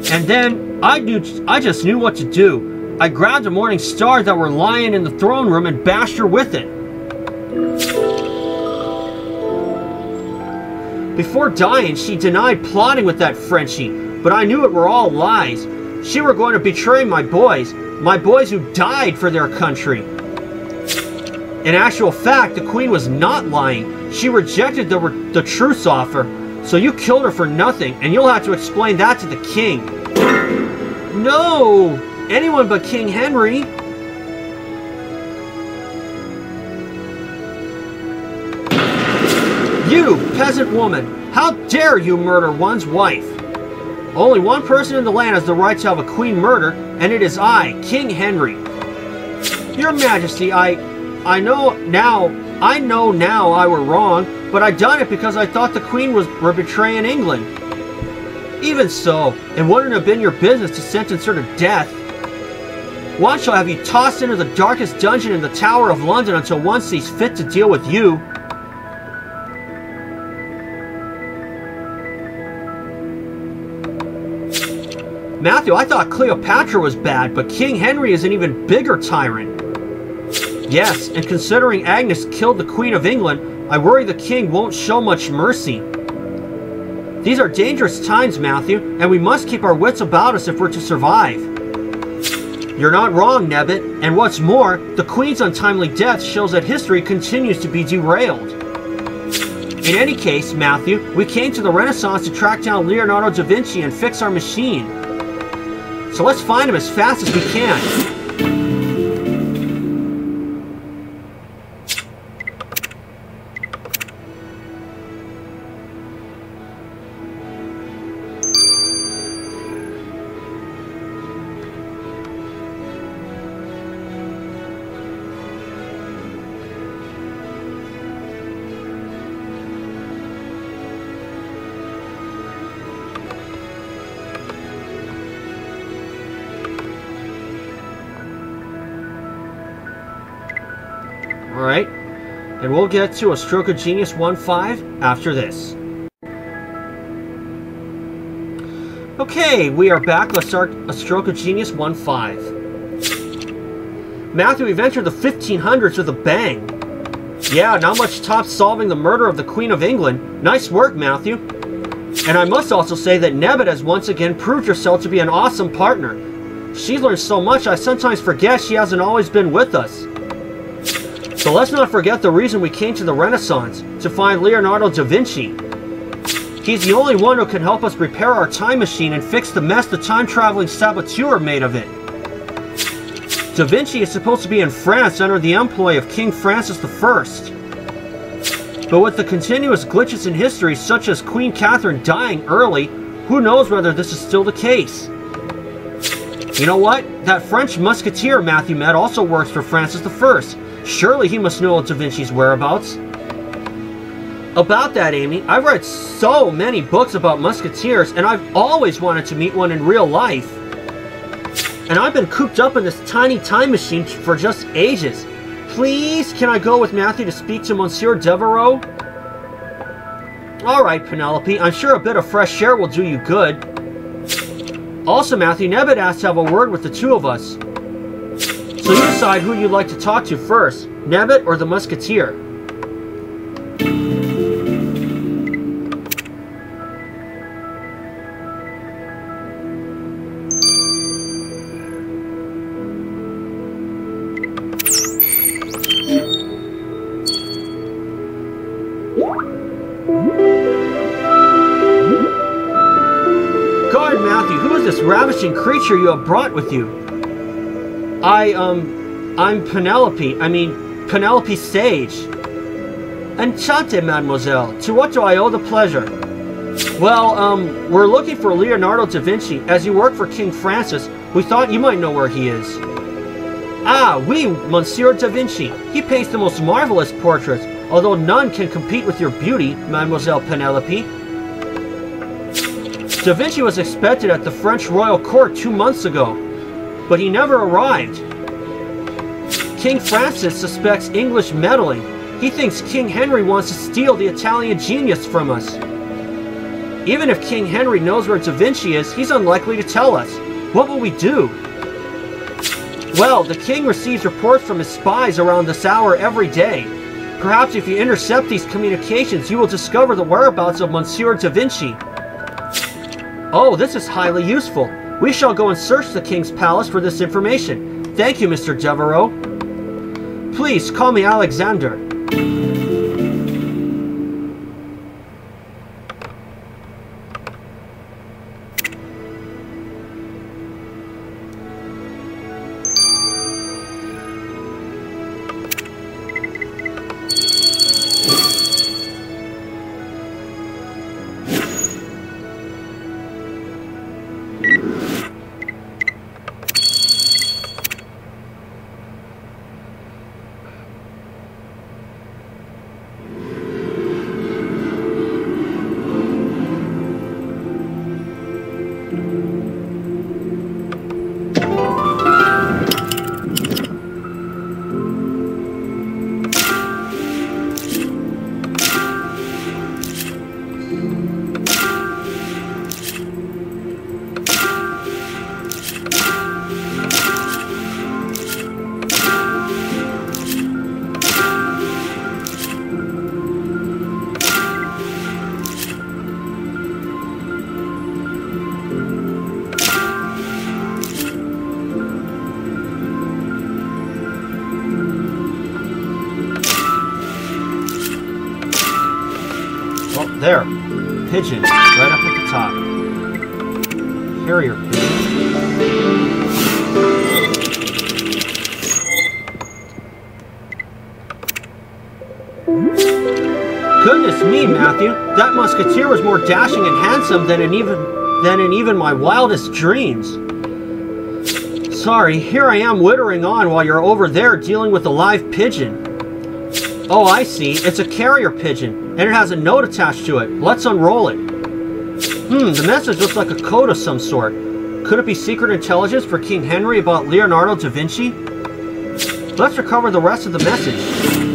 [SPEAKER 1] And then I just knew what to do. I grabbed a morning star that were lying in the throne room and bashed her with it. Before dying, she denied plotting with that Frenchie, but I knew it were all lies. She were going to betray my boys who died for their country. In actual fact, the queen was not lying. She rejected the truce offer, so you killed her for nothing, and you'll have to explain that to the king. No! Anyone but King Henry. You, peasant woman! How dare you murder one's wife? Only one person in the land has the right to have a queen murdered, and it is I, King Henry. Your Majesty, I know now I were wrong, but I done it because I thought the queen were betraying England. Even so, it wouldn't have been your business to sentence her to death. One shall have you tossed into the darkest dungeon in the Tower of London until one sees fit to deal with you. Matthew, I thought Cleopatra was bad, but King Henry is an even bigger tyrant. Yes, and considering Agnes killed the Queen of England, I worry the king won't show much mercy. These are dangerous times, Matthew, and we must keep our wits about us if we're to survive. You're not wrong, Nebbit, and what's more, the Queen's untimely death shows that history continues to be derailed. In any case, Matthew, we came to the Renaissance to track down Leonardo da Vinci and fix our machine. So let's find him as fast as we can. Alright, and we'll get to A Stroke of Genius 1.5 after this. Okay, we are back. Let's start A Stroke of Genius 1.5. Matthew, we've entered the 1500s with a bang. Yeah, not much tops solving the murder of the Queen of England. Nice work, Matthew. And I must also say that Nebbit has once again proved herself to be an awesome partner. She's learned so much I sometimes forget she hasn't always been with us. So let's not forget the reason we came to the Renaissance, to find Leonardo da Vinci. He's the only one who can help us repair our time machine and fix the mess the time-traveling saboteur made of it. Da Vinci is supposed to be in France under the employ of King Francis I. But with the continuous glitches in history, such as Queen Catherine dying early, who knows whether this is still the case. You know what? That French musketeer Matthew met also works for Francis I. Surely he must know Da Vinci's whereabouts. About that, Amy, I've read so many books about musketeers, and I've always wanted to meet one in real life. And I've been cooped up in this tiny time machine for just ages. Please, can I go with Matthew to speak to Monsieur Devereaux? Alright, Penelope, I'm sure a bit of fresh air will do you good. Also, Matthew, Nebbit asked to have a word with the two of us. So you decide who you'd like to talk to first, Nebbit or the Musketeer. Guard Matthew, who is this ravishing creature you have brought with you? I'm Penelope. Penelope Sage. Enchanté, mademoiselle. To what do I owe the pleasure? Well, we're looking for Leonardo da Vinci. As you work for King Francis, we thought you might know where he is. Ah, oui, Monsieur da Vinci. He paints the most marvelous portraits, although none can compete with your beauty, Mademoiselle Penelope. Da Vinci was expected at the French royal court 2 months ago, but he never arrived. King Francis suspects English meddling. He thinks King Henry wants to steal the Italian genius from us. Even if King Henry knows where Da Vinci is, he's unlikely to tell us. What will we do? Well, the king receives reports from his spies around this hour every day. Perhaps if you intercept these communications, you will discover the whereabouts of Monsieur Da Vinci. Oh, this is highly useful. We shall go and search the king's palace for this information. Thank you, Mr. Devereaux. Please, call me Alexander. There. Pigeon. Right up at the top. Carrier pigeon. Goodness me, Matthew. That musketeer was more dashing and handsome than in even my wildest dreams. Sorry, here I am wittering on while you're over there dealing with a live pigeon. Oh, I see. It's a carrier pigeon, and it has a note attached to it. Let's unroll it. The message looks like a code of some sort. Could it be secret intelligence for King Henry about Leonardo da Vinci? Let's recover the rest of the message.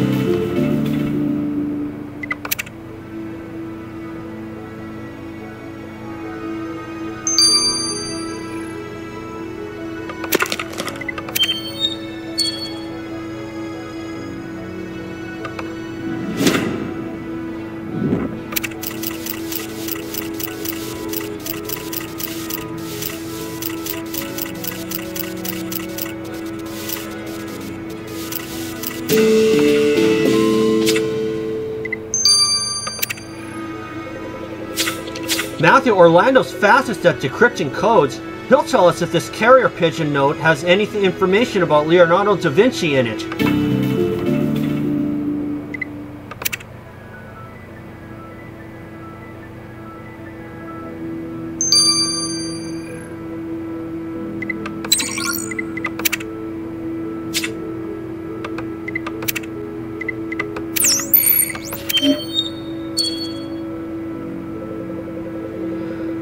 [SPEAKER 1] Matthew, Orlando's fastest at decrypting codes. He'll tell us if this carrier pigeon note has any information about Leonardo da Vinci in it.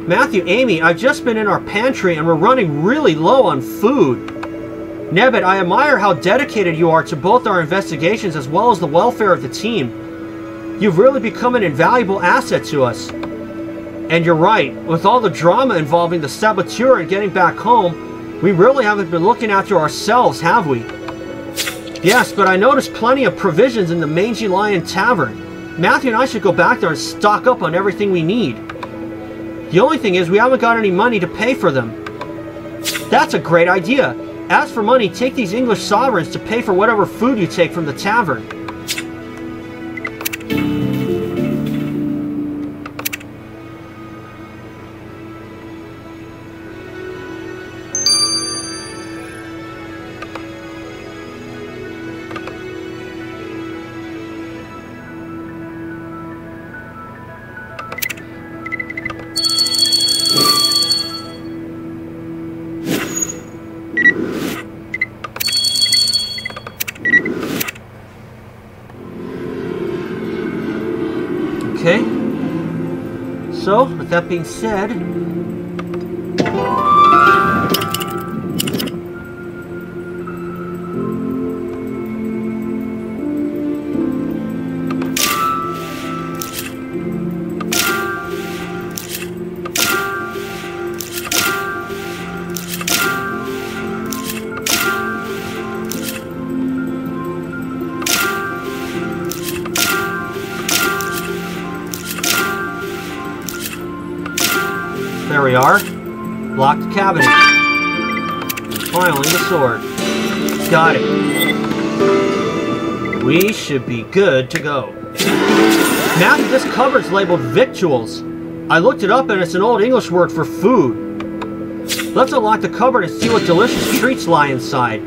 [SPEAKER 1] Matthew, Amy, I've just been in our pantry and we're running really low on food. Nebbit, I admire how dedicated you are to both our investigations as well as the welfare of the team. You've really become an invaluable asset to us. And you're right, with all the drama involving the saboteur and getting back home, we really haven't been looking after ourselves, have we? Yes, but I noticed plenty of provisions in the Mangy Lion Tavern. Matthew and I should go back there and stock up on everything we need. The only thing is we haven't got any money to pay for them. That's a great idea. As for money, take these English sovereigns to pay for whatever food you take from the tavern. Okay, so with that being said, There we are. Lock the cabinet. And finally, the sword. Got it. We should be good to go. Matthew, this cupboard's labeled victuals. I looked it up and it's an old English word for food. Let's unlock the cupboard and see what delicious treats lie inside.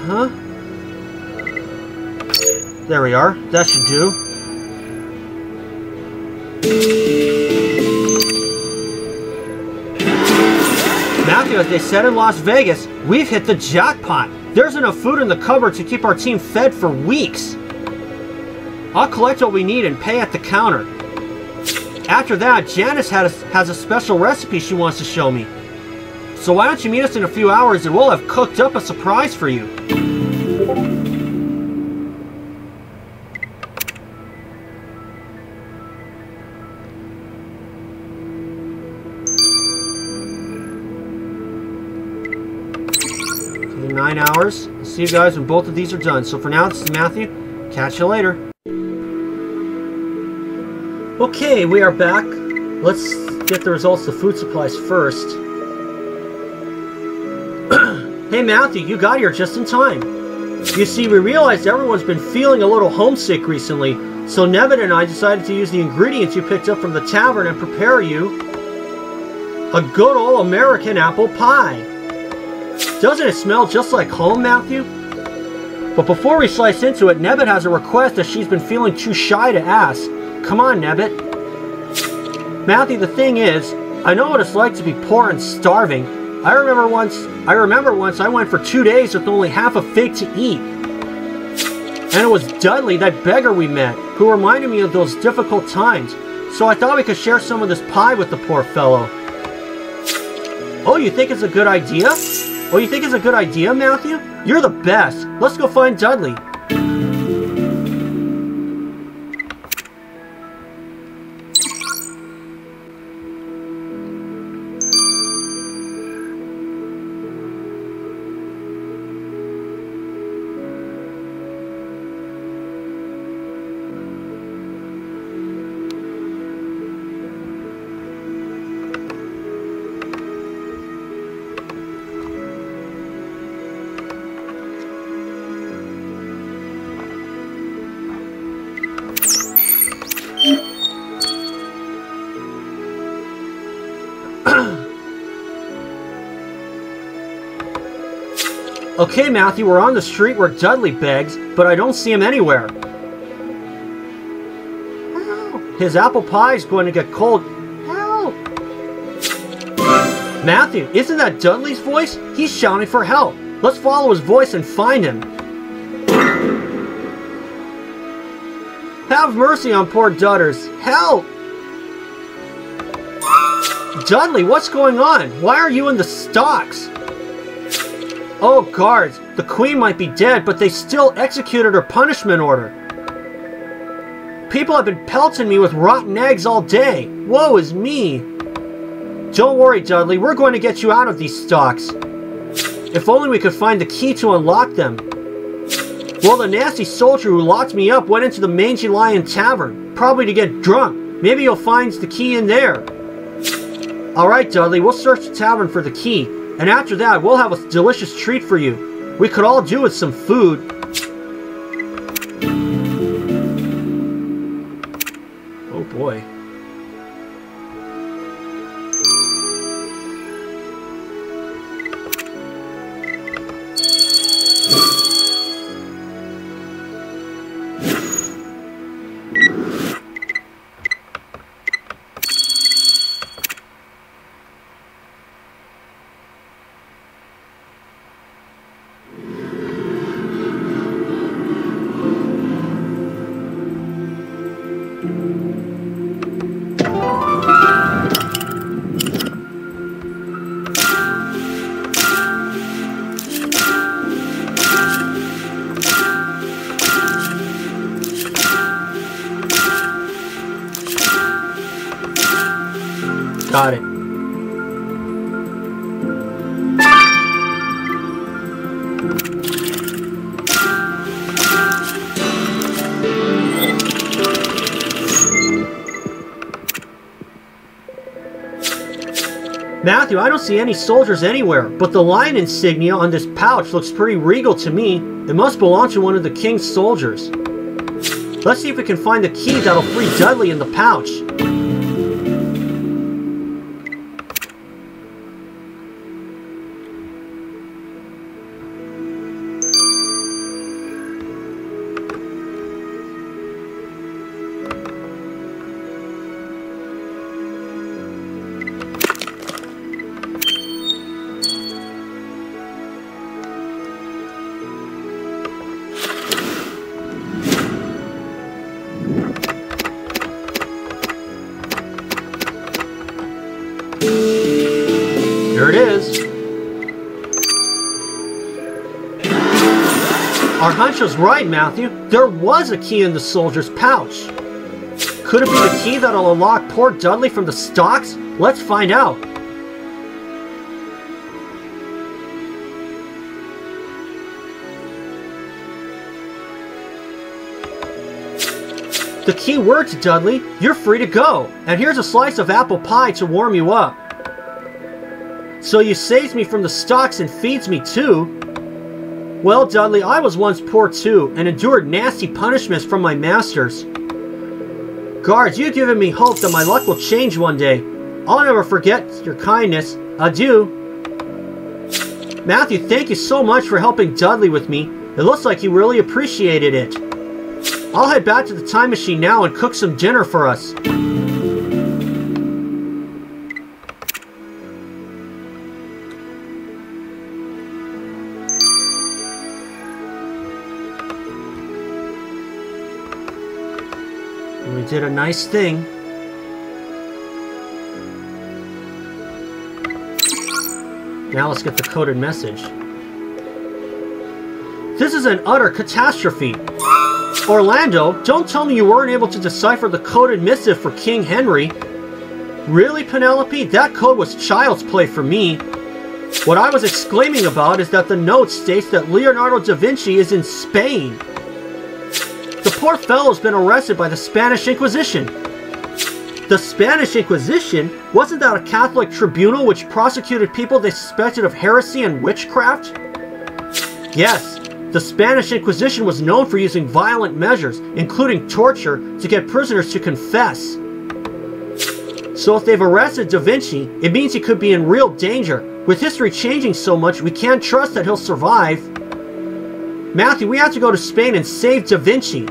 [SPEAKER 1] Huh? There we are. That should do. Matthew, as they said in Las Vegas, we've hit the jackpot. There's enough food in the cupboard to keep our team fed for weeks. I'll collect what we need and pay at the counter. After that, Janice has a special recipe she wants to show me. So why don't you meet us in a few hours and we'll have cooked up a surprise for you. Okay, 9 hours. I'll see you guys when both of these are done. So for now, this is Matthew. Catch you later. Okay, we are back. Let's get the results of food supplies first. Hey Matthew, you got here just in time. You see, we realized everyone's been feeling a little homesick recently, so Nevin and I decided to use the ingredients you picked up from the tavern and prepare you a good old American apple pie. Doesn't it smell just like home, Matthew? But before we slice into it, Nebbit has a request that she's been feeling too shy to ask. Come on, Nebbit. Matthew, the thing is, I know what it's like to be poor and starving. I remember once I went for 2 days with only half a fig to eat. And it was Dudley, that beggar we met, who reminded me of those difficult times. So I thought we could share some of this pie with the poor fellow. Oh, you think it's a good idea? Oh, you think it's a good idea, Matthew? You're the best. Let's go find Dudley. Okay, Matthew, we're on the street where Dudley begs, but I don't see him anywhere. Help. His apple pie is going to get cold. Help! Matthew, isn't that Dudley's voice? He's shouting for help. Let's follow his voice and find him. Have mercy on poor Dudders. Help! Dudley, what's going on? Why are you in the stocks? Oh, guards, the queen might be dead, but they still executed her punishment order. People have been pelting me with rotten eggs all day. Woe is me. Don't worry, Dudley, we're going to get you out of these stocks. If only we could find the key to unlock them. Well, the nasty soldier who locked me up went into the Mangy Lion Tavern, probably to get drunk. Maybe he'll find the key in there. Alright, Dudley, we'll search the tavern for the key. And after that, we'll have a delicious treat for you. We could all do with some food. Oh boy. Got it. Matthew, I don't see any soldiers anywhere, but the lion insignia on this pouch looks pretty regal to me. It must belong to one of the king's soldiers. Let's see if we can find the key that'll free Dudley in the pouch. Here it is. Our hunch was right, Matthew. There was a key in the soldier's pouch. Could it be the key that'll unlock poor Dudley from the stocks? Let's find out. The key works, Dudley. You're free to go. And here's a slice of apple pie to warm you up. So you saves me from the stocks and feeds me too? Well, Dudley, I was once poor too, and endured nasty punishments from my masters. Guards, you've given me hope that my luck will change one day. I'll never forget your kindness. Adieu. Matthew, thank you so much for helping Dudley with me. It looks like you really appreciated it. I'll head back to the time machine now and cook some dinner for us. We did a nice thing. Now let's get the coded message. This is an utter catastrophe. Orlando, don't tell me you weren't able to decipher the coded missive for King Henry. Really, Penelope? That code was child's play for me. What I was exclaiming about is that the note states that Leonardo da Vinci is in Spain. The poor fellow's been arrested by the Spanish Inquisition. The Spanish Inquisition? Wasn't that a Catholic tribunal which prosecuted people they suspected of heresy and witchcraft? Yes, the Spanish Inquisition was known for using violent measures, including torture, to get prisoners to confess. So if they've arrested Da Vinci, it means he could be in real danger. With history changing so much, we can't trust that he'll survive. Matthew, we have to go to Spain and save Da Vinci.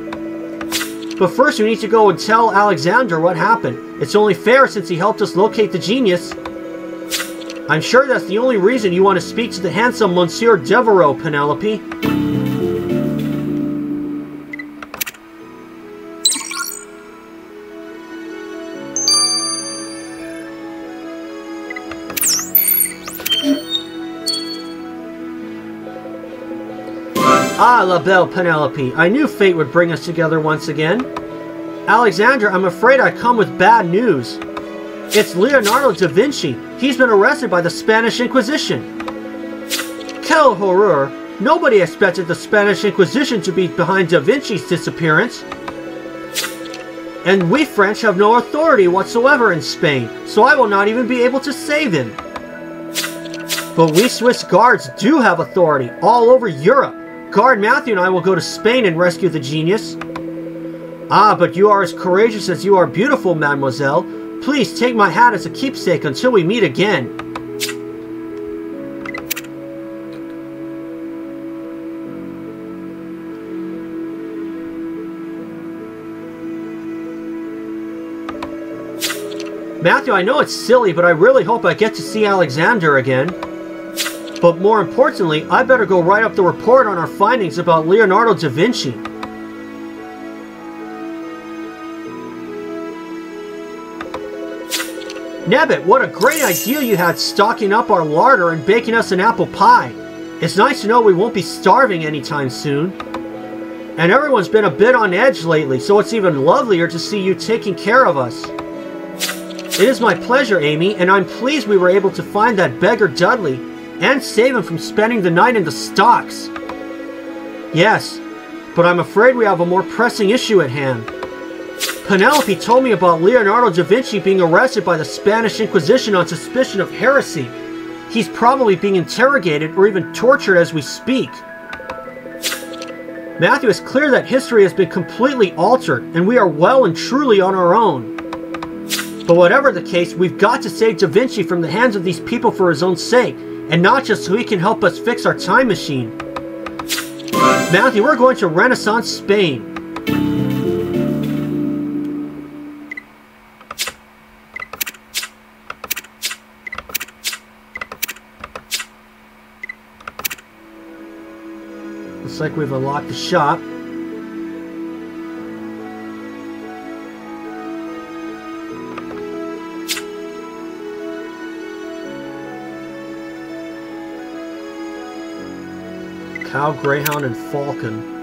[SPEAKER 1] But first we need to go and tell Alexander what happened. It's only fair since he helped us locate the genius. I'm sure that's the only reason you want to speak to the handsome Monsieur Devereaux, Penelope. Ah, la belle Penelope. I knew fate would bring us together once again. Alexander, I'm afraid I come with bad news. It's Leonardo da Vinci. He's been arrested by the Spanish Inquisition. Quel horror! Nobody expected the Spanish Inquisition to be behind Da Vinci's disappearance. And we French have no authority whatsoever in Spain, so I will not even be able to save him. But we Swiss guards do have authority all over Europe. Guard Matthew and I will go to Spain and rescue the genius. Ah, but you are as courageous as you are beautiful, mademoiselle. Please take my hat as a keepsake until we meet again. Matthew, I know it's silly, but I really hope I get to see Alexander again. But more importantly, I better go write up the report on our findings about Leonardo da Vinci. Nebbit, what a great idea you had stocking up our larder and baking us an apple pie. It's nice to know we won't be starving anytime soon. And everyone's been a bit on edge lately, so it's even lovelier to see you taking care of us. It is my pleasure, Amy, and I'm pleased we were able to find that beggar Dudley and save him from spending the night in the stocks. Yes, but I'm afraid we have a more pressing issue at hand. Penelope told me about Leonardo da Vinci being arrested by the Spanish Inquisition on suspicion of heresy. He's probably being interrogated or even tortured as we speak. Matthew, it's clear that history has been completely altered, and we are well and truly on our own. But whatever the case, we've got to save Da Vinci from the hands of these people for his own sake, and not just so he can help us fix our time machine. Matthew, we're going to Renaissance Spain. Looks like we've unlocked the shop. Cow, Greyhound, and Falcon.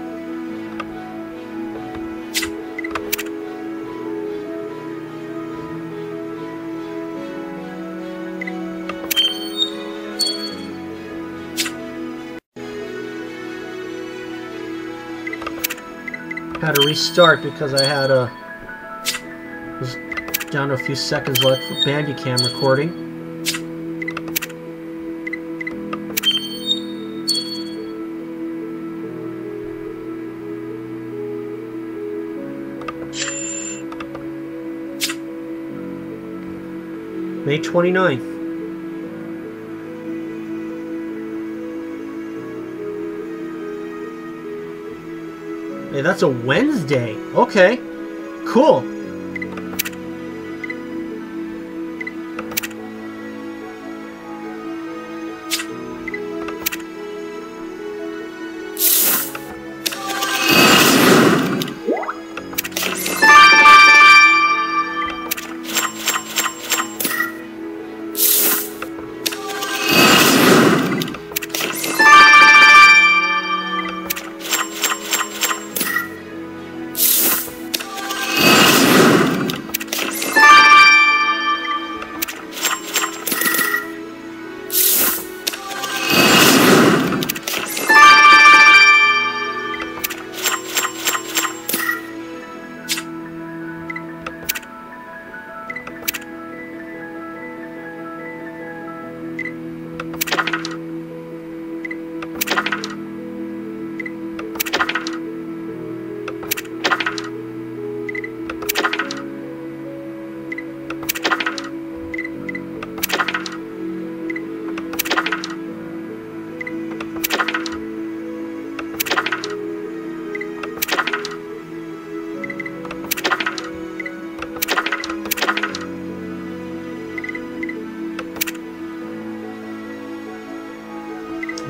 [SPEAKER 1] Had to restart because I had was down to a few seconds left for Bandicam recording. May 29th. Hey, that's a Wednesday. Okay. Cool.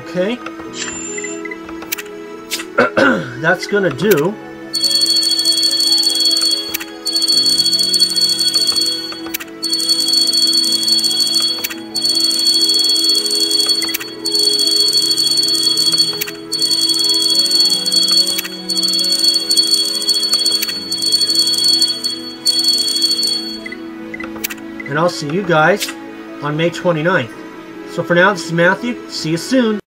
[SPEAKER 1] Okay. That's gonna do. And I'll see you guys on May 29th. So for now, this is Matthew. See you soon.